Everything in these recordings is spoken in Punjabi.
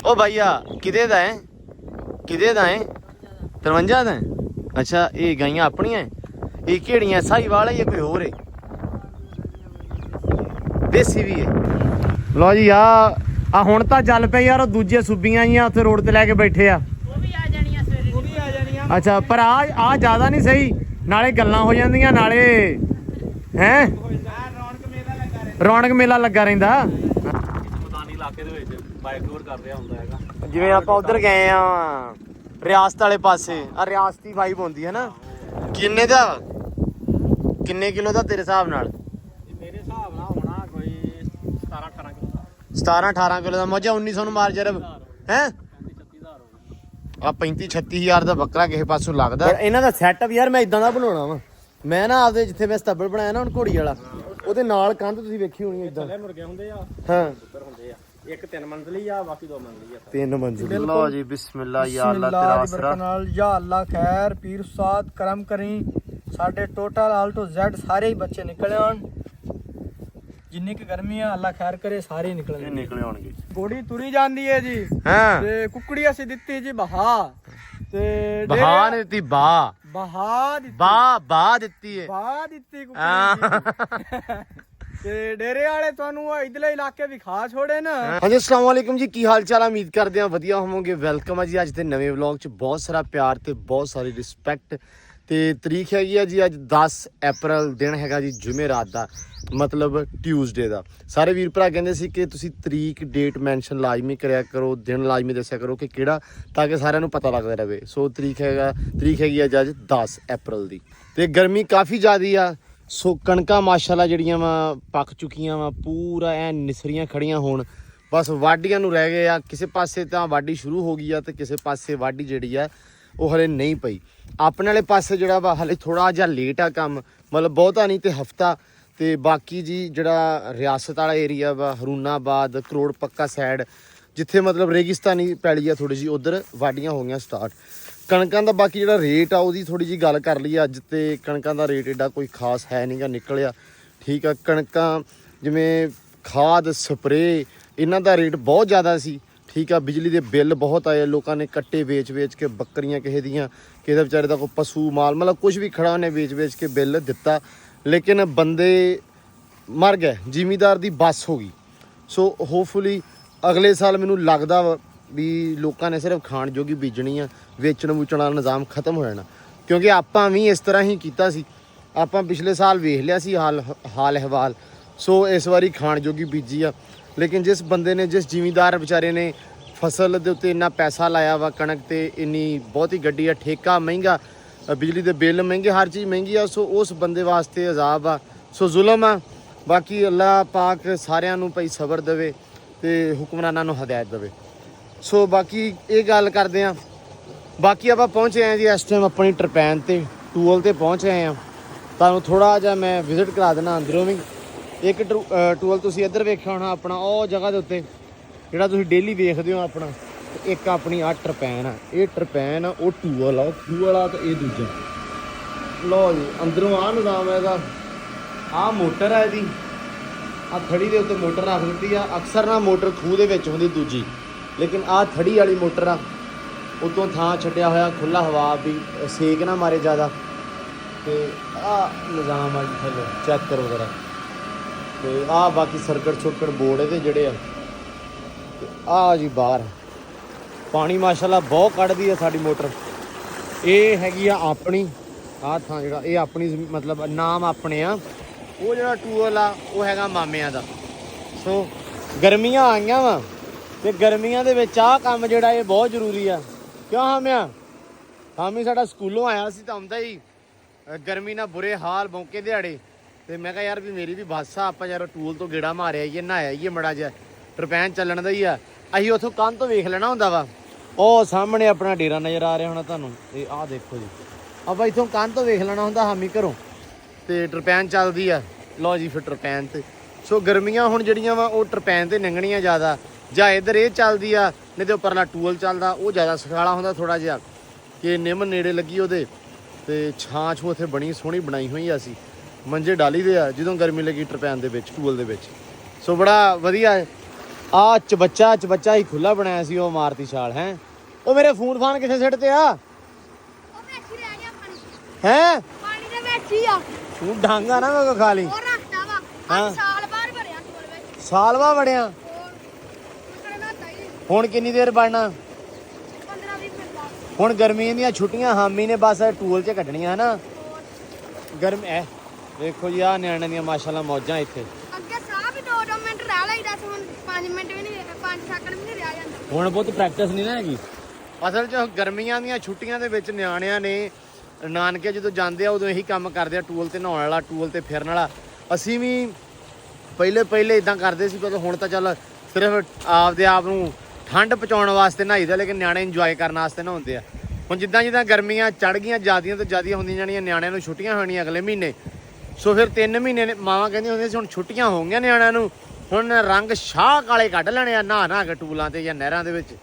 ओ भैया किदे दा है? किदे दा है? 53 दा है? अच्छा ये गाइयां अपनियां है? ये केड़ियां साहीवाल है या कोई होर है? देसी भी है। लो जी आ हुण तां चल पे यार दूजे सूबियां ही उत्थे रोड ते लैके बैठे आ। अच्छा पर आ ज्यादा नहीं सही नाले गल्लां हो जांदियां नाले हैं रौनक मेला लगा रहिंदा। जिवें आपां उधर गए आ रियासत वाले पासे आ रियासती वाइब होंदी है ना। किन्ने दा किन्ने किलो दा तेरे हिसाब नाल? मेरे हिसाब नाल होना कोई 17-18 किलो दा। 17-18 किलो दा मौजा 1900 ਨੂੰ ਮਾਰ ਜਰਬ ਹੈ। 35-36 ਹਜ਼ਾਰ ਦਾ ਬੱਕਰਾ ਕਿਸੇ ਪਾਸੋਂ ਲੱਗਦਾ। ਇਹਨਾਂ ਦਾ ਸੈਟਅਪ ਯਾਰ ਮੈਂ ਇਦਾਂ ਦਾ ਬਣਾਉਣਾ ਵਾ। ਮੈਂ ਨਾ ਆਪਦੇ ਜਿੱਥੇ ਮੈਂ ਸਟੱਬਲ ਬਣਾਇਆ ਨਾ ਹੁਣ ਘੋੜੀ ਵਾਲਾ ਉਹਦੇ ਨਾਲ ਕੰਧ ਤੁਸੀਂ ਵੇਖੀ ਹੋਣੀ ਇਦਾਂ। ਥੱਲੇ ਮੁਰਗੇ ਹੁੰਦੇ ਆ ਹਾਂ ਉੱਪਰ ਹੁੰਦੇ ਆ। ਇੱਕ 3 ਮੰਜ਼ਲੀ ਆ ਬਾਕੀ 2 ਮੰਜ਼ਲੀ ਆ। 3 ਮੰਜ਼ਿਲ। ਲਓ ਜੀ ਬਿਸਮਿਲ੍ਲਾ ਯਾ ਅੱਲਾ ਤੇਰਾ ਆਸਰਾ ਨਾਲ ਯਾ ਅੱਲਾ ਖੈਰ ਪੀਰ ਉਸਤਾਦ ਕਰਮ ਕਰੀ। ਸਾਡੇ ਟੋਟਲ ਆਲ ਟੂ ਜ਼ੈਡ ਸਾਰੇ ਹੀ ਬੱਚੇ ਨਿਕਲੇ ਆਣ। ਜਿੰਨੀ ਕਿ ਗਰਮੀ ਆ ਅੱਲਾ ਖੈਰ ਕਰੇ ਸਾਰੇ ਨਿਕਲਣਗੇ। ਨਿਕਲੇ ਆਉਣਗੇ। ਘੋੜੀ ਤੁਰੀ ਜਾਂਦੀ ਹੈ ਜੀ ਹਾਂ ਤੇ ਕੁੱਕੜੀ ਅਸੀਂ ਦਿੱਤੀ ਜੀ ਬਹਾ ਤੇ ਬਹਾ ਨੇ ਦਿੱਤੀ ਬਾ ਬਹਾ ਦਿੱਤੀ ਬਾ ਦਿੱਤੀ ਹੈ ਬਹਾ ਦਿੱਤੀ ਕੁੱਕੜੀ ਤੇ ਡੇਰੇ ਵਾਲੇ ਤੁਹਾਨੂੰ ਇਧਰਲੇ ਇਲਾਕੇ ਵੀ ਖਾ ਛੋੜੇ ਨਾ। ਹਾਂਜੀ ਅਸਲਾਮ ਵਾਲੇਕੁਮ ਜੀ ਕੀ ਹਾਲ ਚਾਲ ਆ ਉਮੀਦ ਕਰਦੇ ਆ ਵਧੀਆ ਹੋਵੋਗੇ। ਵੈਲਕਮ ਆ ਜੀ ਅੱਜ ਦੇ ਨਵੇਂ ਵਲੌਗ ਚ। ਬਹੁਤ ਸਾਰਾ ਪਿਆਰ ਤੇ ਬਹੁਤ ਸਾਰੀ ਰਿਸਪੈਕਟ। ਤੇ ਤਰੀਕ ਹੈਗੀ ਆ ਜੀ ਅੱਜ 10 ਅਪ੍ਰੈਲ ਦਿਨ ਹੈਗਾ ਜੀ ਜੁਮੇਰਾਤ ਦਾ ਮਤਲਬ ਟਿਊਜ਼ਡੇ ਦਾ। ਸਾਰੇ ਵੀਰ ਭਰਾ ਕਹਿੰਦੇ ਸੀ ਕਿ ਤੁਸੀਂ ਤਰੀਕ ਡੇਟ ਮੈਂਸ਼ਨ ਲਾਜ਼ਮੀ ਕਰਿਆ ਕਰੋ ਦਿਨ ਲਾਜ਼ਮੀ ਦੱਸਿਆ ਕਰੋ ਕਿ ਕਿਹੜਾ ਤਾਂ ਕਿ ਸਾਰਿਆਂ ਨੂੰ ਪਤਾ ਲੱਗਦਾ ਰਹੇ। ਸੋ ਤਰੀਕ ਹੈਗੀ ਆ ਅੱਜ 10 ਅਪ੍ਰੈਲ ਦੀ। ਤੇ ਗਰਮੀ ਕਾਫੀ ਜ਼ਿਆਦਾ ਆ। ਸੋ ਕਣਕਾਂ ਮਾਸ਼ਾਅੱਲਾ ਜਿਹੜੀਆਂ ਵਾ ਪੱਕ ਚੁੱਕੀਆਂ ਵਾ ਪੂਰਾ ਐ ਨਿਸਰੀਆਂ ਖੜੀਆਂ ਹੋਣ ਬਸ ਵਾਢੀਆਂ ਨੂੰ ਰਹਿ ਗਏ ਆ। ਕਿਸੇ ਪਾਸੇ ਤਾਂ ਵਾਢੀ ਸ਼ੁਰੂ ਹੋ ਗਈ ਆ ਤੇ ਕਿਸੇ ਪਾਸੇ ਵਾਢੀ ਜਿਹੜੀ ਆ ਉਹ ਹਲੇ ਨਹੀਂ ਪਈ। ਆਪਣੇ ਵਾਲੇ ਪਾਸੇ ਜਿਹੜਾ ਵਾ ਹਲੇ ਥੋੜਾ ਜਿਹਾ ਲੇਟ ਆ ਕੰਮ ਮਤਲਬ ਬਹੁਤਾ ਨਹੀਂ ਤੇ ਹਫਤਾ। ਤੇ ਬਾਕੀ ਜੀ ਜਿਹੜਾ ਰਿਆਸਤ ਵਾਲਾ ਏਰੀਆ ਵਾ ਹਰੂਨਾਬਾਦ ਕਰੋੜ ਪੱਕਾ ਸਾਈਡ ਜਿੱਥੇ ਮਤਲਬ ਰੇਗਿਸਤਾਨੀ ਪੈਲੀ ਆ ਥੋੜੀ ਜਿਹੀ ਉਧਰ ਵਾਢੀਆਂ ਹੋ ਗਈਆਂ ਸਟਾਰਟ। ਕਣਕਾਂ ਦਾ ਬਾਕੀ ਜਿਹੜਾ ਰੇਟ ਆ ਉਹਦੀ ਥੋੜੀ ਜਿਹੀ ਗੱਲ ਕਰ ਲਈ ਅੱਜ। ਤੇ ਕਣਕਾਂ ਦਾ ਰੇਟ ਏਡਾ ਕੋਈ ਖਾਸ ਹੈ ਨਹੀਂਗਾ ਨਿਕਲਿਆ। ਠੀਕ ਆ ਕਣਕਾਂ ਜਿਵੇਂ ਖਾਦ ਸਪਰੇ ਇਹਨਾਂ ਦਾ ਰੇਟ ਬਹੁਤ ਜ਼ਿਆਦਾ ਸੀ। ਠੀਕ ਆ ਬਿਜਲੀ ਦੇ ਬਿੱਲ ਬਹੁਤ ਆਏ ਲੋਕਾਂ ਨੇ ਕੱਟੇ ਵੇਚ ਕੇ ਬੱਕਰੀਆਂ ਕਿਸੇ ਦੀਆਂ ਕਿਸੇ ਵਿਚਾਰੇ ਦਾ ਕੋਈ ਪਸ਼ੂ ਮਾਲ ਮਤਲਬ ਕੁਝ ਵੀ ਖੜਾ ਉਹਨੇ ਵੇਚ ਕੇ ਬਿੱਲ ਦਿੱਤਾ। ਲੇਕਿਨ ਬੰਦੇ ਮਰ ਗਏ ਜ਼ਿਮੀਦਾਰ ਦੀ ਬੱਸ ਹੋ ਗਈ। ਸੋ ਹੋਪਫੁਲੀ ਅਗਲੇ ਸਾਲ ਮੈਨੂੰ ਲੱਗਦਾ ਵਾ ਵੀ ਲੋਕਾਂ ਨੇ ਸਿਰਫ ਖਾਣ ਜੋਗੀ ਬੀਜਣੀ ਆ। ਵੇਚਣ ਵੂਚਣ ਵਾਲਾ ਨਿਜ਼ਾਮ ਖਤਮ ਹੋ ਜਾਣਾ ਕਿਉਂਕਿ ਆਪਾਂ ਵੀ ਇਸ ਤਰ੍ਹਾਂ ਹੀ ਕੀਤਾ ਸੀ। ਆਪਾਂ ਪਿਛਲੇ ਸਾਲ ਵੇਖ ਲਿਆ ਸੀ ਹਾਲ ਅਹਿਵਾਲ। ਸੋ ਇਸ ਵਾਰੀ ਖਾਣ ਜੋਗੀ ਬੀਜੀ ਆ। ਲੇਕਿਨ ਜਿਸ ਬੰਦੇ ਨੇ ਜਿਸ ਜ਼ਿਮੀਦਾਰ ਵਿਚਾਰੇ ਨੇ ਫਸਲ ਦੇ ਉੱਤੇ ਇੰਨਾ ਪੈਸਾ ਲਾਇਆ ਵਾ ਕਣਕ ਤੇ ਇੰਨੀ ਬਹੁਤੀ ਗੱਡੀ ਆ ਠੇਕਾ ਮਹਿੰਗਾ ਬਿਜਲੀ ਦੇ ਬਿੱਲ ਮਹਿੰਗੇ ਹਰ ਚੀਜ਼ ਮਹਿੰਗੀ ਆ। ਸੋ ਉਸ ਬੰਦੇ ਵਾਸਤੇ ਅਜ਼ਾਬ ਆ। ਸੋ ਜ਼ੁਲਮ ਆ। ਬਾਕੀ ਅੱਲਾਹ ਪਾਕ ਸਾਰਿਆਂ ਨੂੰ ਭਾਈ ਸਬਰ ਦੇਵੇ ਤੇ ਹੁਕਮਰਾਨਾਂ ਨੂੰ ਹਦਾਇਤ ਦੇਵੇ। ਸੋ ਬਾਕੀ ਇਹ ਗੱਲ ਕਰਦੇ ਆ। ਬਾਕੀ ਆਪਾਂ ਪਹੁੰਚੇ ਆਏ ਜੀ ਇਸ ਟਾਈਮ ਆਪਣੀ ਟਰਪੈਨ ਤੇ ਟੂਲ ਤੇ ਪਹੁੰਚ ਆਏ ਆ। ਤੁਹਾਨੂੰ ਥੋੜਾ ਜਿਹਾ ਮੈਂ ਵਿਜ਼ਿਟ ਕਰਾ ਦੇਣਾ ਅੰਦਰੋਂ ਵੀ। ਇੱਕ ਟੂਲ ਤੁਸੀਂ ਇੱਧਰ ਵੇਖਿਆ ਹੋਣਾ ਆਪਣਾ ਉਹ ਜਗ੍ਹਾ ਦੇ ਉੱਤੇ ਜਿਹੜਾ ਤੁਸੀਂ ਡੇਲੀ ਵੇਖਦੇ ਹੋ ਆਪਣਾ। ਇੱਕ ਆਪਣੀ ਆ ਟਰਪੈਨ ਆ ਇਹ ਟਰਪੈਨ ਆ ਉਹ ਟੂਲ ਆ ਉਹ ਖੂਹ ਵਾਲਾ ਤੇ ਇਹ ਦੂਜਾ। ਲਓ ਜੀ ਅੰਦਰੋਂ ਆ ਨਿਜ਼ਾਮ ਹੈਗਾ। ਆਹ ਮੋਟਰ ਆ ਇਹਦੀ ਆ ਥੜੀ ਦੇ ਉੱਤੇ ਮੋਟਰ ਰੱਖ ਦਿੱਤੀ ਆ। ਅਕਸਰ ਨਾ ਮੋਟਰ ਖੂਹ ਦੇ ਵਿੱਚ ਹੁੰਦੀ ਦੂਜੀ ਲੇਕਿਨ ਆਹ ਥੜੀ ਵਾਲੀ ਮੋਟਰ ਆ ਉਤੋਂ ਥਾਂ ਛੱਡਿਆ ਹੋਇਆ ਖੁੱਲ੍ਹਾ ਹਵਾ ਵੀ ਸੇਕ ਨਾ ਮਾਰੇ ਜ਼ਿਆਦਾ। ਤੇ ਆਹ ਨਿਜ਼ਾਮ ਆ ਜੀ ਥੱਲੇ ਚੈੱਕ ਕਰੋ ਜ਼ਰਾ। ਤੇ ਆਹ ਬਾਕੀ ਸਰਕਟ ਬੋਰਡ ਇਹਦੇ ਜਿਹੜੇ ਆ। ਤੇ ਆਹ ਜੀ ਬਾਹਰ ਪਾਣੀ ਮਾਸ਼ਾਅੱਲਾ ਬਹੁਤ ਕੱਢਦੀ ਆ ਸਾਡੀ ਮੋਟਰ। ਇਹ ਹੈਗੀ ਆ ਆਪਣੀ ਆਹ ਥਾਂ ਜਿਹੜਾ ਇਹ ਆਪਣੀ ਮਤਲਬ ਨਾਮ ਆਪਣੇ ਆ। ਉਹ ਜਿਹੜਾ ਟੂਲ ਆ ਉਹ ਹੈਗਾ ਮਾਮਿਆਂ ਦਾ। ਸੋ ਗਰਮੀਆਂ ਆਈਆਂ ਵਾ ਤੇ ਗਰਮੀਆਂ ਦੇ ਵਿੱਚ ਆਹ ਕੰਮ ਜਿਹੜਾ ਇਹ ਬਹੁਤ ਜ਼ਰੂਰੀ ਆ। ਕਿਉਂ ਹਾਮਿਆ ਹਾਮੀ ਸਾਡਾ ਸਕੂਲੋਂ ਆਇਆ ਸੀ ਤਾਂ ਆਉਂਦਾ ਹੀ ਗਰਮੀ ਨਾਲ ਬੁਰੇ ਹਾਲ ਬੌਂਕੇ ਦਿਹਾੜੇ। ਤੇ ਮੈਂ ਕਿਹਾ ਯਾਰ ਵੀ ਮੇਰੀ ਵੀ ਬੱਸ ਆ ਆਪਾਂ ਯਾਰ ਟੂਲ ਤੋਂ ਗੇੜਾ ਮਾਰਿਆ ਆਈਏ ਨਹਾਇਆ ਆਈਏ ਮੜਾ ਜਿਹਾ ਟਰਪੈਨ ਚੱਲਣ ਦਾ ਹੀ ਆ। ਅਸੀਂ ਉੱਥੋਂ ਕੰਨ ਤੋਂ ਵੇਖ ਲੈਣਾ ਹੁੰਦਾ ਵਾ। ਉਹ ਸਾਹਮਣੇ ਆਪਣਾ ਡੇਰਾ ਨਜ਼ਰ ਆ ਰਿਹਾ ਹੋਣਾ ਤੁਹਾਨੂੰ। ਤੇ ਆਹ ਦੇਖੋ ਜੀ ਆਪਾਂ ਇੱਥੋਂ ਕੰਨ ਤੋਂ ਵੇਖ ਲੈਣਾ ਹੁੰਦਾ ਹਾਮੀ ਘਰੋਂ ਤੇ ਟਰਪੈਨ ਚੱਲਦੀ ਆ। ਲਓ ਜੀ ਫਿਰ ਟਰਪੈਨ ਤੇ। ਸੋ ਗਰਮੀਆਂ ਹੁਣ ਜਿਹੜੀਆਂ ਵਾ ਉਹ ਟਰਪੈਨ ਤੇ ਲੰਘਣੀਆਂ ਜ਼ਿਆਦਾ ਜਾਂ ਇੱਧਰ ਇਹ ਚੱਲਦੀ ਆ ਨਹੀਂ ਤੇ ਉੱਪਰਲਾ ਟੂਲ ਚੱਲਦਾ ਉਹ ਜ਼ਿਆਦਾ ਸਖਾਲਾ ਹੁੰਦਾ ਥੋੜ੍ਹਾ ਜਿਹਾ ਕਿ ਨਿੰਮ ਨੇੜੇ ਲੱਗੀ ਉਹਦੇ ਤੇ ਛਾਂ ਛੂ ਉੱਥੇ ਬਣੀ ਸੋਹਣੀ ਬਣਾਈ ਹੋਈ ਆ। ਅਸੀਂ ਮੰਜੇ ਡਾਲੀ ਦੇ ਆ ਜਦੋਂ ਗਰਮੀ ਲੱਗੀ ਟਰਪੈਨ ਦੇ ਵਿੱਚ ਟੂਲ ਦੇ ਵਿੱਚ। ਸੋ ਬੜਾ ਵਧੀਆ ਹੈ। ਆ ਚਬੱਚਾ ਹੀ ਖੁੱਲਾ ਬਣਾਇਆ ਸੀ ਉਹ ਮਾਰਤੀ ਛਾਲ ਹੈ। ਉਹ ਮੇਰੇ ਫੋਨ ਫਾਨ ਕਿੱਥੇ ਸਿੱਟ ਤੇ ਆ ਉਹ ਵਿੱਚ ਹੀ ਰਹਿ ਗਿਆ ਪਾਣੀ ਹੈ। ਪਾਣੀ ਦੇ ਵਿੱਚ ਹੀ ਆ ਤੂੰ ਡਾਂਗਾ ਨਾ ਕੋ ਖਾ ਲਈ। ਉਹ ਰੱਖਦਾ ਵਾ ਹਾਂ। ਅੱਜ ਸਾਲ ਬਾਅਦ ਭਰਿਆ ਟੂਲ ਵਿੱਚ ਸਾਲ ਬਾਅਦ ਵੜਿਆ ਹੋਰ ਨਿਕਲਣਾ ਨਹਾਤਾ ਹੀ ਹੁਣ ਕਿੰਨੀ ਦੇਰ ਬਣਨਾ 15-20 ਮਿੰਟ ਬਾਅਦ ਹੁਣ ਗਰਮੀਆਂ ਦੀਆਂ ਛੁੱਟੀਆਂ ਹਾਮੀ ਨੇ ਬਸ ਟੂਲ 'ਚ ਕੱਢਣੀਆਂ ਹਨਾ। ਹੋਰ ਗਰਮ ਐ ਵੇਖੋ ਜੀ ਆ ਨਿਆਣਿਆਂ ਦੀਆਂ ਮਾਸ਼ਾਅੱਲਾ ਮੌਜਾਂ ਇੱਥੇ। ਅੱਗੇ ਸਾਹ ਵੀ 2-2 ਮਿੰਟ ਰਹਿ ਲਈਦਾ ਸੀ ਹੁਣ 5 ਮਿੰਟ ਵੀ ਨਹੀਂ 5 ਸੈਕਿੰਡ ਵੀ ਨਹੀਂ ਰਿਹਾ ਜਾਂਦਾ ਹੁਣ ਬਹੁਤ ਪ੍ਰੈਕਟਿਸ ਨਹੀਂ ਨਾ ਹੈਗੀ ਅਸਲ 'ਚ। ਗਰਮੀਆਂ ਦੀਆਂ ਛੁੱਟੀਆਂ ਦੇ ਵਿੱਚ ਨਿਆਣਿਆਂ ਨੇ ਨਾਨਕੇ ਜਦੋਂ ਜਾਂਦੇ ਆ ਉਦੋਂ ਇਹੀ ਕੰਮ ਕਰਦੇ ਆ, ਟੂਲ ਤੇ ਨਹਾਉਣ ਵਾਲਾ, ਟੂਲ ਤੇ ਫਿਰਨ ਵਾਲਾ। ਅਸੀਂ ਵੀ ਪਹਿਲੇ ਇਦਾਂ ਕਰਦੇ ਸੀ, ਪਰ ਹੁਣ ਤਾਂ ਚੱਲ ਸਿਰਫ ਆਪਦੇ ਆਪ ਨੂੰ ਠੰਡ ਪਹੁੰਚਾਉਣ ਵਾਸਤੇ ਨਹਾਈਦਾ, ਲੇਕਿਨ ਨਿਆਣੇ ਇੰਜੋਏ ਕਰਨ ਵਾਸਤੇ ਨਹਾਉਂਦੇ ਆ। ਹੁਣ ਜਿੱਦਾਂ ਗਰਮੀਆਂ ਚੜ ਗਈਆਂ, ਜ਼ਿਆਦੀਆਂ ਤੋਂ ਜ਼ਿਆਦੀਆਂ ਹੁੰਦੀਆਂ ਜਾਣੀਆਂ, ਨਿਆਣਿਆਂ ਨੂੰ ਛੁੱਟੀਆਂ ਹੋਣੀਆਂ ਅਗਲੇ ਮਹੀਨੇ। ਸੋ ਫਿਰ 3 ਮਹੀਨੇ ਨੇ ਮਾਵਾਂ ਕਹਿੰਦੀਆਂ ਹੁੰਦੀਆਂ ਸੀ ਹੁਣ ਛੁੱਟੀਆਂ ਹੋ ਗਈਆਂ ਨਿਆਣਿਆਂ ਨੂੰ, ਹੁਣ ਰੰਗ ਸ਼ਾਹ ਕਾਲੇ ਕੱਢ ਲੈਣੇ ਆ ਨਹਾ ਕੇ ਟੂਲਾਂ ਤੇ ਜਾਂ ਨਹਿਰਾਂ ਦੇ ਵਿੱਚ।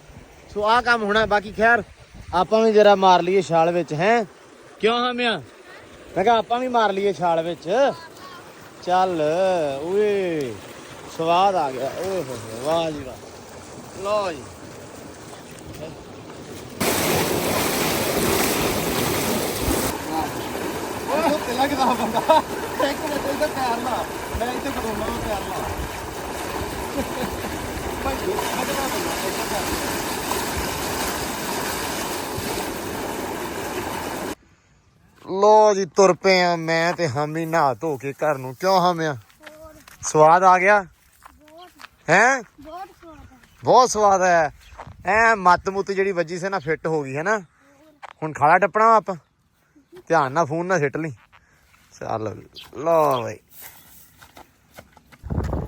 ਸੋ ਆਹ ਕੰਮ ਹੋਣਾ। ਬਾਕੀ ਖੈਰ ਆਪਾਂ ਵੀ ਜਰਾ ਮਾਰ ਲਈਏ ਛਾਲ ਵਿੱਚ ਹੈ, ਕਿਉਂ ਹਾਮਿਆ? ਮੈਂ ਕਿਹਾ ਆਪਾਂ ਵੀ ਮਾਰ ਲਈਏ ਛਾਲ ਵਿੱਚ। ਚੱਲ ਓਏ ਸਵਾਦ ਆ ਗਿਆ। ਓਏ ਹੋ ਵਾਹ ਜੀ ਵਾਹ। ਲਓ ਜੀ ਓਏ ਲੱਗਦਾ ਬੰਦਾ ਇੱਕ ਮਿੰਟ ਇਹਦਾ ਪਿਆਰ ਨਾ ਮੈਂ ਇੱਥੇ ਕਰੂੰਗਾ ਪਿਆਰ ਨਾ ਲੋ ਜੀ ਤੁਰ ਪਏ ਆ ਮੈਂ ਤੇ ਹਾਮੀ ਨਹਾ ਧੋ ਕੇ ਘਰ ਨੂੰ। ਕਿਉਂ ਹਾਮਿਆ ਸਵਾਦ ਆ ਗਿਆ ਹੈ? ਬਹੁਤ ਸਵਾਦ ਆ ਬਹੁਤ ਸਵਾਦ ਹੈ। ਐ ਮੱਤ ਮੁੱਤ ਜਿਹੜੀ ਵੱਜੀ ਸੀ ਨਾ ਫਿੱਟ ਹੋ ਗਈ ਹੈ ਨਾ। ਹੁਣ ਖਾਲਾ ਟੱਪਣਾ ਵਾ ਆਪਾਂ, ਧਿਆਨ ਨਾਲ ਫੋਨ ਨਾ ਸਿੱਟ ਲਈ। ਚੱਲ ਲੋ ਬਈ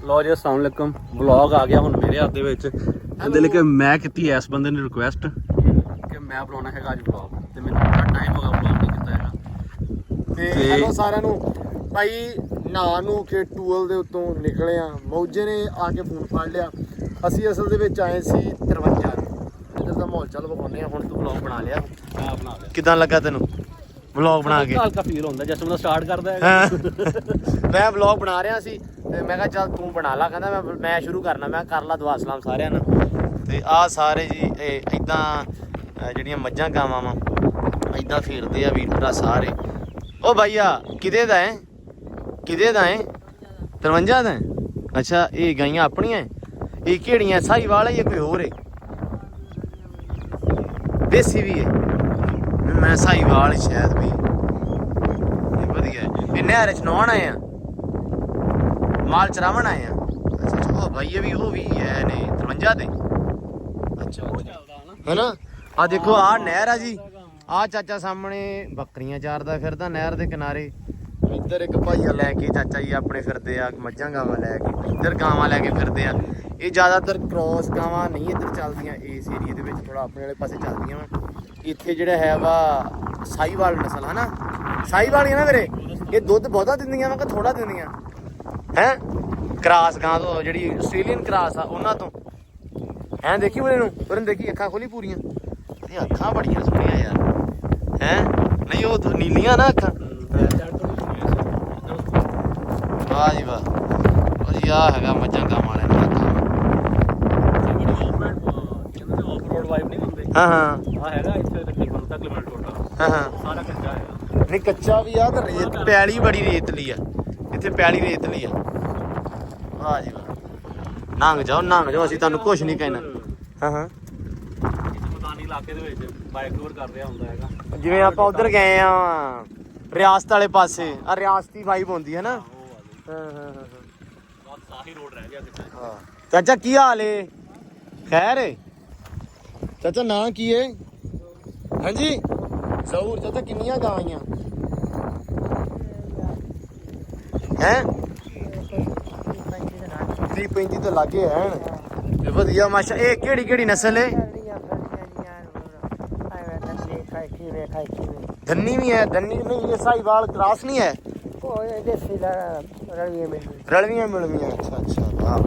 ਲੋ ਜੀ ਅਸਲਾਮ ਅਲੈਕਮ। ਵਲੌਗ ਆ ਗਿਆ ਹੁਣ ਮੇਰੇ ਹੱਥ ਦੇ ਵਿੱਚ। ਇਹਦੇ ਲਈ ਕਿ ਮੈਂ ਕੀਤੀ ਇਸ ਬੰਦੇ ਨੇ ਰਿਕੁਐਸਟ ਕਿ ਮੈਂ ਬਣਾਉਣਾ ਹੈਗਾ ਅੱਜ ਵਲੌਗ, ਤੇ ਮੈਨੂੰ ਬੜਾ ਟਾਈਮ ਹੋ ਗਿਆ ਵਲੌਗ ਨਹੀਂ ਕੀਤਾ ਹੈਗਾ। ਤੇ ਹੈਲੋ ਸਾਰਿਆਂ ਨੂੰ। ਭਾਈ ਨਹਾ ਨੂੰ ਕੇ ਟੂਲ ਦੇ ਉੱਤੋਂ ਨਿਕਲੇ ਆ, ਮੌਜੇ ਨੇ ਆ ਕੇ ਫੋਨ ਫੜ ਲਿਆ। ਅਸੀਂ ਅਸਲ ਦੇ ਵਿੱਚ ਆਏ ਸੀ 53 ਇੱਧਰ ਦਾ ਮਾਹੌਲ ਚੱਲ ਵਿਖਾਉਂਦੇ ਆ। ਹੁਣ ਤੂੰ ਵਲੌਗ ਬਣਾ ਲਿਆ, ਮੈਂ ਬਣਾ ਲਿਆ। ਕਿਦਾਂ ਲੱਗਾ ਤੈਨੂੰ ਵਲੌਗ ਬਣਾ ਕੇ? ਹਲਕਾ ਫੀਲ ਹੁੰਦਾ ਜਦ ਬੰਦਾ ਸਟਾਰਟ ਕਰਦਾ ਹੈ। ਮੈਂ ਵਲੌਗ ਬਣਾ ਰਿਹਾ ਸੀ ਤੇ ਮੈਂ ਕਿਹਾ ਚੱਲ ਤੂੰ ਬਣਾ ਲਾ। ਕਹਿੰਦਾ ਮੈਂ ਸ਼ੁਰੂ ਕਰਨਾ। ਮੈਂ ਕਰ ਲਾ ਦੁਆ ਸਲਾਮ ਸਾਰਿਆਂ ਨੂੰ। ਤੇ ਆਹ ਸਾਰੇ ਜੀ ਇਦਾਂ ਜਿਹੜੀਆਂ ਮੱਝਾਂ ਗਾਵਾਂ ਵਾ ਇਦਾਂ ਫੇਰਦੇ ਆ ਵੀਰ ਭਰਾ ਸਾਰੇ। ਉਹ ਭਾਈਆ ਕਿਹਦੇ ਦਾ ਹੈ? ਕਿਹਦੇ ਦਾ ਹੈ? 53 ਦਾ ਹੈ? ਅੱਛਾ ਇਹ ਗਾਈਆਂ ਆਪਣੀਆਂ ਹੈ? ਇਹ ਕਿਹੜੀਆਂ ਸਾਹੀਵਾਲ ਹੈ ਜਾਂ ਕੋਈ ਹੋਰ ਹੈ? ਦੇਸੀ ਵੀ ਹੈ? ਮੈਂ ਸਾਹੀਵਾਲ ਸ਼ਾਇਦ ਵੀ। ਇਹ ਵਧੀਆ ਹੈ। ਇਹ ਨਹਿਰ ਚ ਨਹਾਉਣ ਆਏ ਆ, ਮਾਲ ਚਰਾਵਣ ਆਏ ਆ। ਅੱਛਾ ਉਹ ਭਾਈ ਉਹ ਵੀ ਹੈ ਨੇ 53 ਦੇ। ਅੱਛਾ ਹੈਨਾ। ਆ ਦੇਖੋ ਆਹ ਨਹਿਰ ਆ ਜੀ। ਆਹ ਚਾਚਾ ਸਾਹਮਣੇ ਬੱਕਰੀਆਂ ਚਾਰਦਾ ਫਿਰਦਾ ਨਹਿਰ ਦੇ ਕਿਨਾਰੇ। ਇੱਧਰ ਇੱਕ ਭਾਈਆ ਲੈ ਕੇ ਚਾਚਾ ਜੀ ਆਪਣੇ ਫਿਰਦੇ ਆ ਮੱਝਾਂ ਗਾਵਾਂ ਲੈ ਕੇ। ਇੱਧਰ ਗਾਵਾਂ ਲੈ ਕੇ ਫਿਰਦੇ ਆ। ਇਹ ਜ਼ਿਆਦਾਤਰ ਕ੍ਰੋਸ ਗਾਵਾਂ ਨਹੀਂ ਇੱਧਰ ਚੱਲਦੀਆਂ, ਇਸ ਏਰੀਏ ਦੇ ਵਿੱਚ ਥੋੜਾ ਆਪਣੇ ਵਾਲੇ ਪਾਸੇ ਚੱਲਦੀਆਂ ਵਾ। ਇੱਥੇ ਜਿਹੜਾ ਹੈ ਵਾ ਸਾਹੀਵਾਲ ਨਸਲ ਹੈ ਨਾ, ਸਾਹੀਵਾਲ ਹੀ ਨਾ ਵੀਰੇ। ਇਹ ਦੁੱਧ ਬਹੁਤਾ ਦਿੰਦੀਆਂ ਵਾ ਕਿ ਥੋੜਾ ਦਿੰਦੀਆਂ ਹੈ? ਕ੍ਰਾਸ ਗਾਂ ਤੋਂ ਜਿਹੜੀ ਆਸਟ੍ਰੇਲੀਅਨ ਕ੍ਰਾਸ ਆ ਉਹਨਾਂ ਤੋਂ ਐਂ ਦੇਖੀ ਉਹਨੇ ਨੂੰ ਉਹਨੇ ਦੇਖੀ ਅੱਖਾਂ ਖੋਲੀ ਪੂਰੀਆਂ। ਇਹ ਅੱਖਾਂ ਬੜੀਆਂ ਸੋਹਣੀਆਂ ਯਾਰ ਹੈ। ਨਹੀਂ ਉਹ ਨੀਲੀਆਂ ਨਾ ਅੱਖਾਂ। ਵਾਹ ਜੀ ਵਾਹ। ਉਹ ਜੀ ਆ ਹੈਗਾ ਮੱਝਾਂ ਗਾਵਾਂ ਵਾਲਿਆਂ ਦਾ ਕੰਮ। ਆਫ-ਰੋਡ ਵਾਈਬ ਨਹੀਂ ਹੁੰਦੇ। ਹਾਂ ਆ ਹੈਗਾ ਇੱਥੇ ਤਕਰੀਬਨ ਕਿਲੋਮੀਟਰ ਟੋਟਲ। ਹਾਂ ਸਾਰਾ ਕੱਚਾ ਹੈਗਾ। ਨਹੀਂ ਕੱਚਾ ਵੀ ਆ ਤੇ ਰੇਤ ਪੈਲੀ ਬੜੀ ਰੇਤਲੀ ਆ ਇੱਥੇ। ਪੈਲੀ ਰੇਤਲੀ ਆ। ਵਾਹ ਜੀ ਵਾਹ। ਨੰਗ ਜਾਓ ਅਸੀਂ ਤੁਹਾਨੂੰ ਕੁਝ ਨਹੀਂ ਕਹਿਣਾ। ਹਾਂ ਮੈਦਾਨੀ ਇਲਾਕੇ ਦੇ ਵਿੱਚ ਬਾਈਕ ਟੂਰ ਕਰ ਰਿਹਾ ਹੁੰਦਾ ਹੈਗਾ। ਜਿਵੇਂ ਆਪਾਂ ਉਧਰ ਗਏ ਆ ਰਿਆਸਤ ਵਾਲੇ ਪਾਸੇ, ਆ ਰਿਆਸਤੀ ਵਾਈਬ ਹੁੰਦੀ ਹੈ ਨਾ। ਹਾਂ ਬਸ ਆਹੀ ਰੋਡ ਰਹਿ ਗਿਆ ਕਿਤੇ। ਹਾਂ ਚਾਚਾ ਕੀ ਹਾਲ ਏ? ਖੈਰ ਏ ਚਾਚਾ? ਨਾਂ ਕੀ ਏ? ਹਾਂਜੀ ਜ਼ਹੂਰ। ਚਾਚਾ ਕਿੰਨੀਆਂ ਗਾਂ ਆਈਆਂ ਹੈ? 30-35 ਤੋਂ ਲਾਗੇ ਹੈਣ। ਤੇ ਵਧੀਆ ਮਾਸ਼ਾ। ਇਹ ਕਿਹੜੀ ਨਸਲ ਏ? ਧੰਨੀ ਵੀ ਹੈ? ਧੰਨੀ ਨਹੀਂ, ਇਹ ਸਾਹੀਵਾਲ ਕ੍ਰਾਸ ਨਹੀਂ ਹੈ? ਰਲਵੀਆਂ ਮਿਲਵੀਆਂ। ਅੱਛਾ ਵਾਹ।